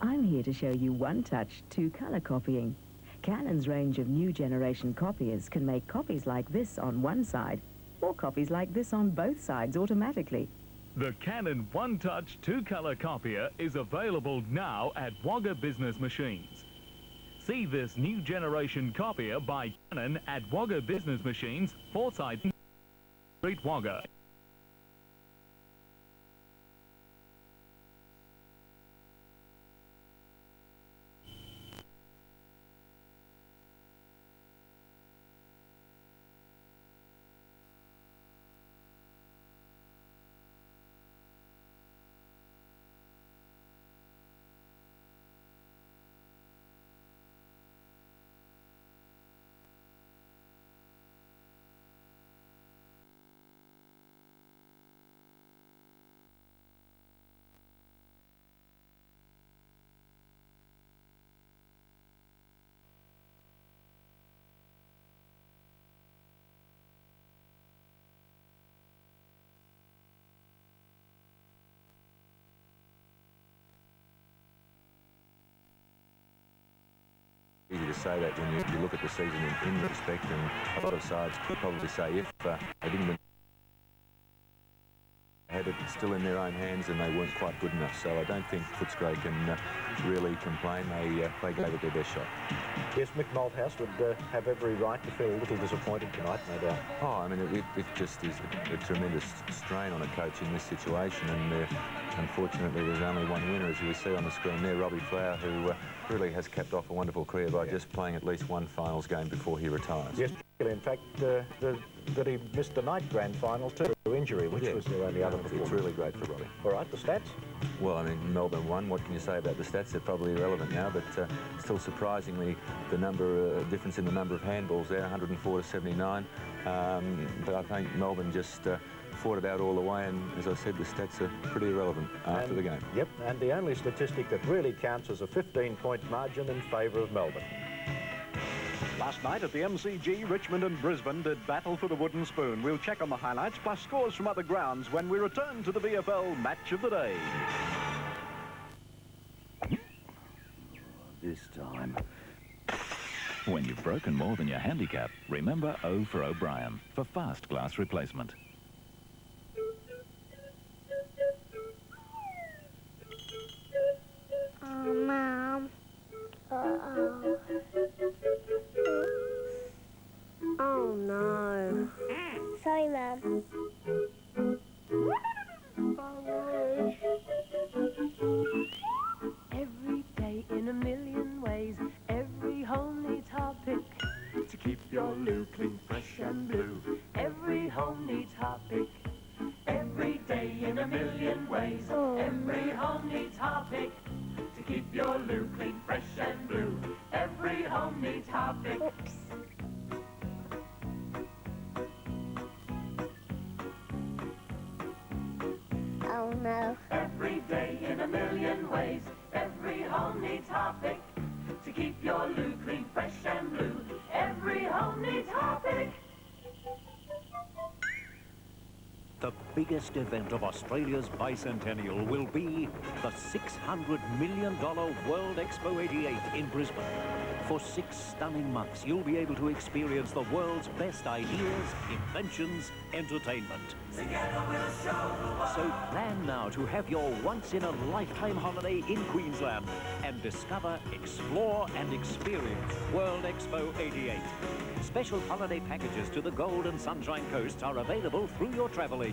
I'm here to show you one-touch, two-color copying. Canon's range of new generation copiers can make copies like this on one side or copies like this on both sides automatically. The Canon one-touch, two-color copier is available now at Wagga Business Machines. See this new generation copier by Canon at Wagga Business Machines, Forsyth Street, Wagga. Easy to say that when you look at the season in respect, and a lot of sides could probably say if they didn't win Had it still in their own hands and they weren't quite good enough, so I don't think Footscray can really complain. They gave it their best shot. Yes, Mick Malthouse would have every right to feel a little disappointed tonight, no doubt. Oh, I mean, it just is a tremendous strain on a coach in this situation, and unfortunately there's only one winner, as you see on the screen there, Robbie Flower, who really has capped off a wonderful career by just playing at least one finals game before he retires. Yes, in fact, that he missed the night grand final too through injury, which was their only other performance. It's really great for Robbie. All right, the stats? Well, I mean, Melbourne won. What can you say about the stats? They're probably irrelevant now, but still surprisingly, the difference in the number of handballs there, 104 to 79. But I think Melbourne just fought it out all the way, and as I said, the stats are pretty irrelevant after the game. Yep, and the only statistic that really counts is a 15-point margin in favour of Melbourne. Last night at the MCG, Richmond and Brisbane did battle for the wooden spoon. We'll check on the highlights, plus scores from other grounds when we return to the VFL Match of the Day. This time. When you've broken more than your handicap, remember O for O'Brien for fast glass replacement. Oh, Mum. Uh-oh. Oh, no. Sorry, Mum. Oh, no. Every day in a million ways, every home needs Harpic to keep your loo clean, fresh and blue. Every home needs Harpic. Every day in a million ways, every home needs Harpic to keep your loo clean, fresh and blue. Every home needs Harpic. Oops. Oh, no. Every day in a million ways, every home needs Harpic to keep your loo clean, fresh and blue. Every home needs Harpic. The biggest event of Australia's bicentennial will be the $600 million World Expo 88 in Brisbane. For 6 stunning months, you'll be able to experience the world's best ideas, inventions, entertainment. Together we'll show the world. So plan now to have your once-in-a-lifetime holiday in Queensland and discover, explore and experience World Expo 88. Special holiday packages to the Gold and Sunshine Coasts are available through your travel agent.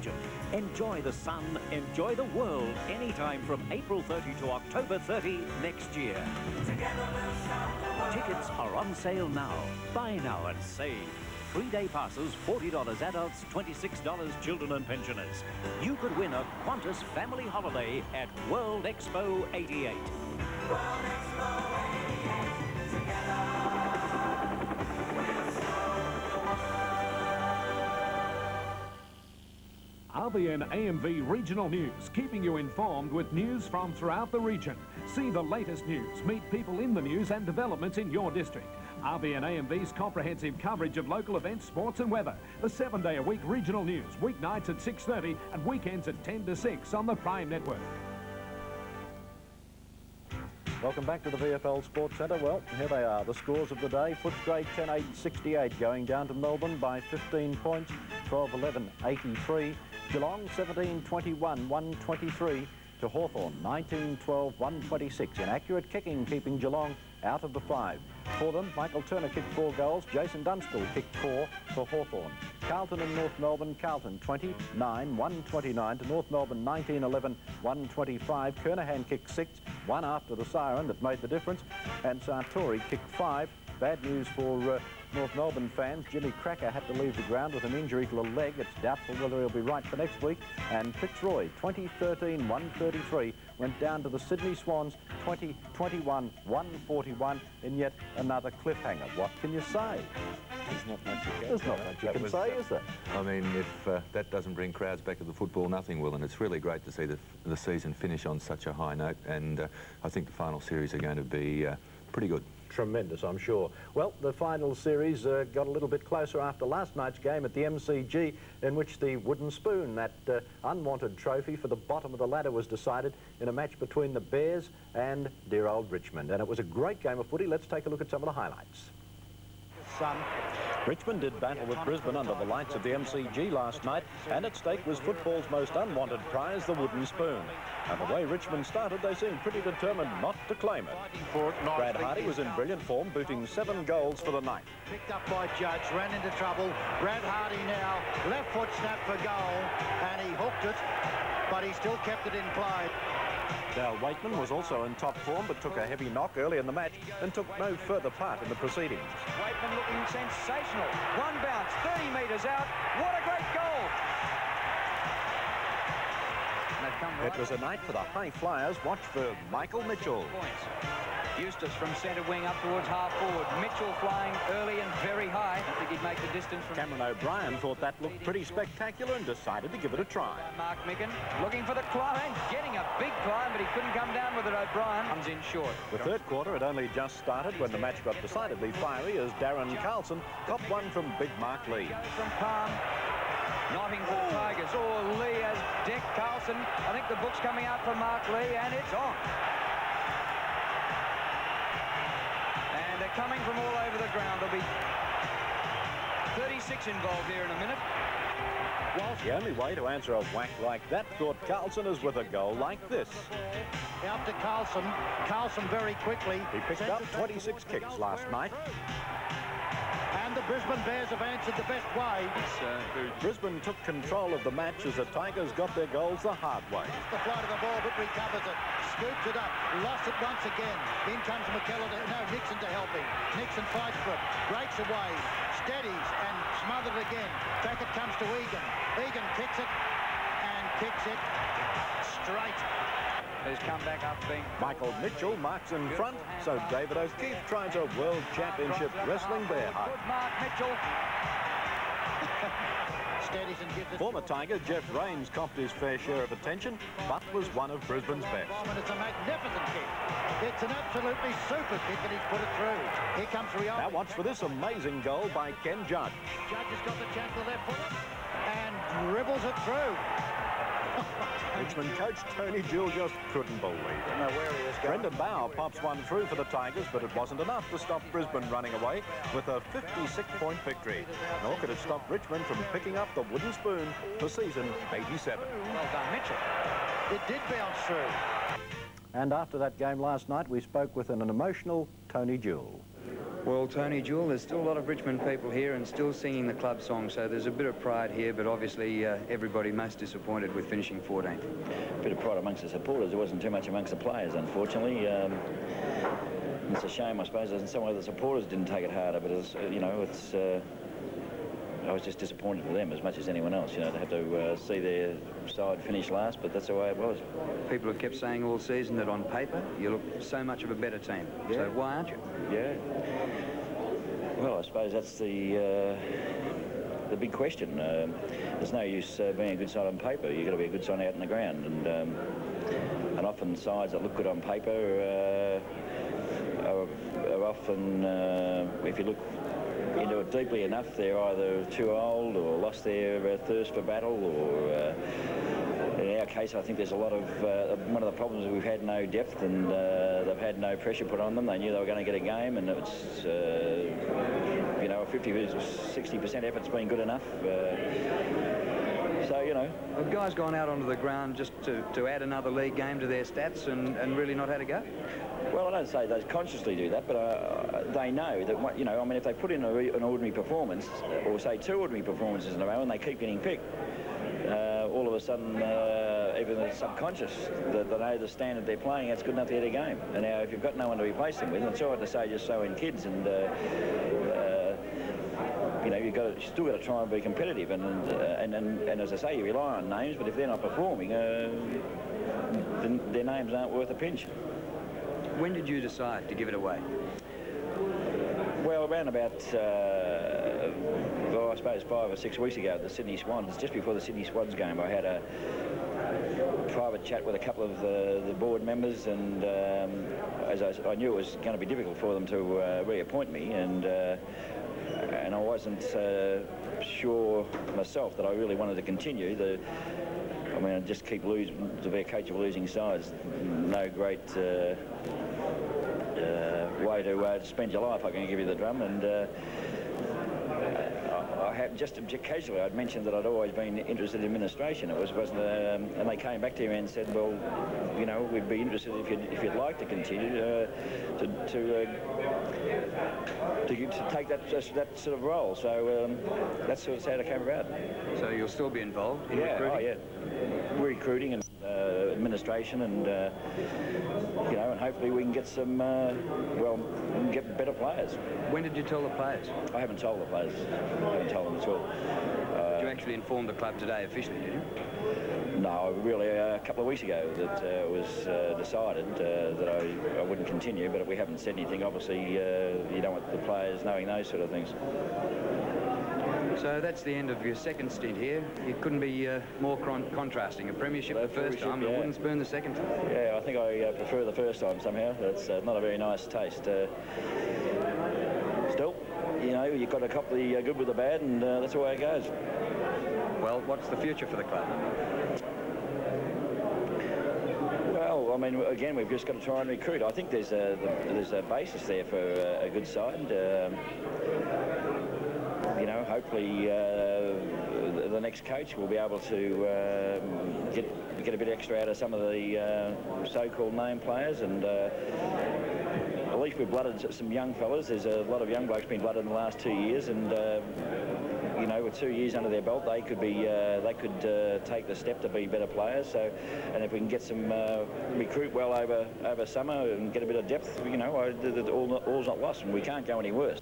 Enjoy the sun, enjoy the world, anytime from April 30 to October 30 next year. Together we'll show the world. Tickets are on sale now. Buy now and save. 3-day passes, $40 adults, $26 children and pensioners. You could win a Qantas family holiday at World Expo 88. World Expo 88. Together. RBN AMV Regional News, keeping you informed with news from throughout the region. See the latest news, meet people in the news and developments in your district. RBN AMV's comprehensive coverage of local events, sports and weather. The 7-day-a-week regional news, weeknights at 6:30 and weekends at 10 to 6 on the Prime Network. Welcome back to the VFL Sports Centre. Well, here they are, the scores of the day. Footscray 10-8-68 going down to Melbourne by 15 points, 12-11-83. Geelong 17-21-123 to Hawthorn 19-12-126. Inaccurate kicking keeping Geelong out of the 5. For them, Michael Turner kicked 4 goals. Jason Dunstall kicked 4 for Hawthorn. Carlton and North Melbourne. Carlton 29-129 to North Melbourne 19-11-125. Kernahan kicked 6, 1 after the siren that made the difference. And Sartori kicked 5. Bad news for North Melbourne fans. Jimmy Cracker had to leave the ground with an injury to the leg. It's doubtful whether he'll be right for next week. And Fitzroy 2013-133 went down to the Sydney Swans 2021-141 in yet another cliffhanger. What can you say? There's not much you can say, is there? I mean, if that doesn't bring crowds back to the football, nothing will, and it's really great to see the season finish on such a high note, and I think the final series are going to be pretty good. Tremendous, I'm sure. Well, the final series got a little bit closer after last night's game at the MCG, in which the wooden spoon, that unwanted trophy for the bottom of the ladder, was decided in a match between the Bears and dear old Richmond. And it was a great game of footy. Let's take a look at some of the highlights. Sun Richmond did battle with Brisbane under the lights of the MCG last night, and at stake was football's most unwanted prize, the wooden spoon. And the way Richmond started, they seemed pretty determined not to claim it. Brad Hardy was in brilliant form, booting 7 goals for the night. Picked up by Judge, ran into trouble. Brad Hardy now, left foot snap for goal, and he hooked it, but he still kept it in play. Dale Wakeman was also in top form, but took a heavy knock early in the match and took no further part in the proceedings. Wakeman looking sensational. One bounce, 30 metres out. What a great goal! It was a night for the high flyers. Watch for Michael Mitchell. Eustace from centre wing up towards half forward. Mitchell flying early and very high. I think he'd make the distance from... Cameron O'Brien thought that looked pretty spectacular and decided to give it a try. Mark Micken looking for the climb, getting a big climb, but he couldn't come down with it. O'Brien comes in short. The third quarter had only just started when the match got decidedly fiery as Darren Carlson copped one from Big Mark Lee. From Palm. Knotting for the Tigers. Oh, Lee has decked Carlson. I think the book's coming out for Mark Lee, and it's on. And they're coming from all over the ground. There'll be 36 involved here in a minute. The only way to answer a whack like that, thought Carlson, is with a goal like this. Out to Carlson. Carlson very quickly. He picked up 26 kicks last night. And the Brisbane Bears have answered the best way. Brisbane took control of the match as the Tigers got their goals the hard way. The flight of the ball, but recovers it. Scoops it up. Lost it once again. In comes McKellar. Nixon to help him. Nixon fights for it. Breaks away. Steadies and smothered again. Back it comes to Egan. Egan kicks it and kicks it straight. His comeback up being... Michael Mitchell marks in front, so David O'Keefe tries a World Championship wrestling bear hug. Good Mark Mitchell. Steadies and gives it... Former Tiger Jeff Raines copped his fair share of attention, but was one of Brisbane's best. And it's a magnificent kick. It's an absolutely super kick, and he's put it through. Here comes Rio. Now watch for this amazing goal by Ken Judge. Judge has got the chance with the left foot and dribbles it through. Richmond coach Tony Jewell just couldn't believe it. Know where he is going. Brendan Bauer pops one through for the Tigers, but it wasn't enough to stop Brisbane running away with a 56-point victory. Nor could it stop Richmond from picking up the wooden spoon for season 87. Well done, Mitchell. It did bounce through. And after that game last night, we spoke with an emotional Tony Jewell. Well, Tony Jewell, there's still a lot of Richmond people here and still singing the club song, so there's a bit of pride here, but obviously everybody most disappointed with finishing 14th. A bit of pride amongst the supporters. There wasn't too much amongst the players, unfortunately. It's a shame, I suppose, in some way the supporters didn't take it harder, but as you know, it's... I was just disappointed with them as much as anyone else, you know, to have to see their side finish last, but that's the way it was. People have kept saying all season that on paper you look so much of a better team. Yeah. So why aren't you? Yeah. Well, I suppose that's the big question. There's no use being a good side on paper. You've got to be a good side out in the ground, and often sides that look good on paper are often, if you look into it deeply enough, they're either too old or lost their thirst for battle, or in our case I think there's a lot of one of the problems is we've had no depth, and they've had no pressure put on them. They knew they were going to get a game, and it's you know, a 50-60% effort's been good enough. So, you know. Have guys gone out onto the ground just to add another league game to their stats and really not had a go? Well, I don't say they consciously do that, but they know that, you know, I mean, if they put in an ordinary performance, or say 2 ordinary performances in a row, and they keep getting picked, all of a sudden, even the subconscious, they know the standard they're playing, that's good enough to hit a game. And now, if you've got no one to replace them with, and it's all right to say just so in kids, and you know, you've still got to try and be competitive, and as I say, you rely on names, but if they're not performing, then their names aren't worth a pinch. When did you decide to give it away? Well, around about, well, I suppose 5 or 6 weeks ago at the Sydney Swans, just before the Sydney Swans game, I had a private chat with a couple of the board members, and as I knew it was going to be difficult for them to reappoint me, and I wasn't sure myself that I really wanted to continue. I mean, I just keep losing, to be a coach of losing sides, no great way to spend your life, I can give you the drum, and just casually, I'd mentioned that I'd always been interested in administration. It wasn't, and they came back to me and said, well, you know, we'd be interested if you'd like to continue to take that sort of role. So that's sort of how it came about. So you'll still be involved in recruiting? recruiting? Oh, yeah. Recruiting and administration, and you know, and hopefully we can get some, well, we can get better players. When did you tell the players? I haven't told the players. I haven't told them at all. Did you actually inform the club today officially, did you? No, really a couple of weeks ago that it was decided that I wouldn't continue, but we haven't said anything. Obviously, you don't want the players knowing those sort of things. So that's the end of your second stint here. It couldn't be more contrasting. A premiership the first time, and a wooden spoon the second time. Yeah, I think I prefer the first time somehow. It's not a very nice taste. Still, you know, you've got to cop the good with the bad, and that's the way it goes. Well, what's the future for the club? Well, I mean, again, we've just got to try and recruit. I think there's a basis there for a good side. You know, hopefully the next coach will be able to get a bit extra out of some of the so-called name players, and at least we've blooded some young fellas. There's a lot of young blokes been blooded in the last 2 years, and you know, with 2 years under their belt, they could take the step to be better players. So, and if we can get some recruit well over summer and get a bit of depth, you know, all's not lost, and we can't go any worse.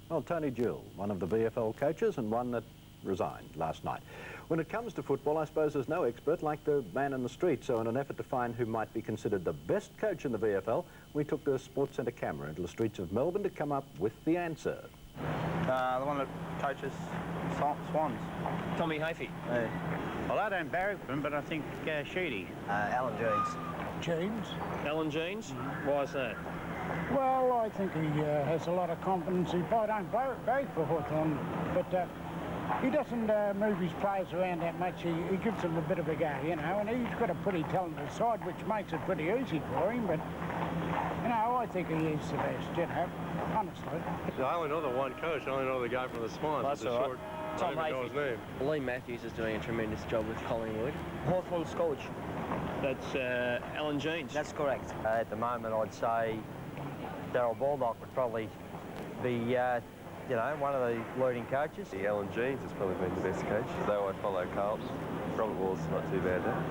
Well, Tony Jewell, one of the VFL coaches and one that resigned last night. When it comes to football, I suppose there's no expert like the man in the street, so in an effort to find who might be considered the best coach in the VFL, we took the Sports Centre camera into the streets of Melbourne to come up with the answer. The one that coaches Swans. Tommy Hafey. Well, I don't barrack for him, but I think Sheedy. Alan Jeans. Jeans. Alan Jeans? Why is that? Well, I think he has a lot of confidence. I don't vote for Hawthorn, but he doesn't move his players around that much. He gives them a bit of a go, you know, and he's got a pretty talented side, which makes it pretty easy for him, but, you know, I think he is the best, you know, honestly. I only know the one coach. I only know the guy from the Swans. That's the all short, right. Tom I don't even know his name. Lee Matthews is doing a tremendous job with Collingwood. Hawthorn's coach. That's Alan Jeans. That's correct. At the moment, I'd say Darryl Baldock would probably be, you know, one of the leading coaches. Alan Jeans has probably been the best coach, though I follow Carlton. Robert Wall's not too bad, though.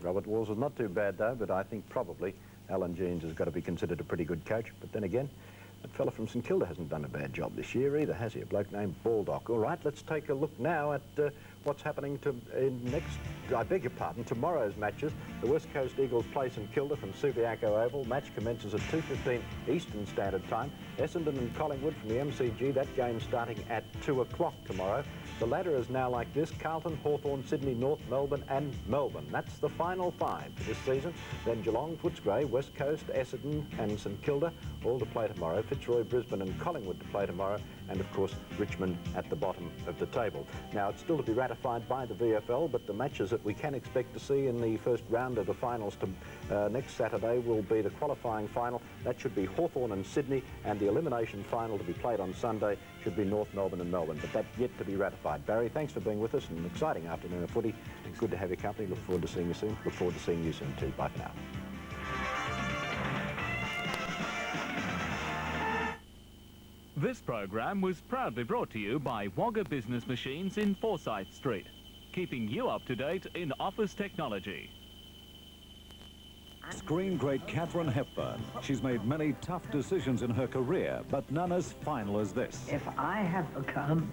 Robert Walls is not too bad, though, but I think probably Alan Jeans has got to be considered a pretty good coach. But then again, that fella from St Kilda hasn't done a bad job this year either, has he? A bloke named Baldock. All right, let's take a look now at what's happening tomorrow's matches. The West Coast Eagles play St Kilda from Subiaco Oval. Match commences at 2:15 Eastern Standard Time. Essendon and Collingwood from the MCG. That game starting at 2 o'clock tomorrow. The ladder is now like this: Carlton, Hawthorn, Sydney, North Melbourne and Melbourne. That's the final five for this season. Then Geelong, Footscray, West Coast, Essendon and St Kilda all to play tomorrow. Fitzroy, Brisbane and Collingwood to play tomorrow. And of course Richmond at the bottom of the table. Now it's still to be ratified by the VFL, but the matches that we can expect to see in the first round of the finals to next Saturday will be the qualifying final. That should be Hawthorn and Sydney, and the elimination final to be played on Sunday should be North Melbourne and Melbourne, but that's yet to be ratified. Barry, thanks for being with us, and an exciting afternoon of footy. It's good to have your company. Look forward to seeing you soon. Look forward to seeing you soon too. Bye for now. This program was proudly brought to you by Wagga Business Machines in Forsyth Street, keeping you up to date in office technology. Screen great Katharine Hepburn. She's made many tough decisions in her career, but none as final as this. If I have become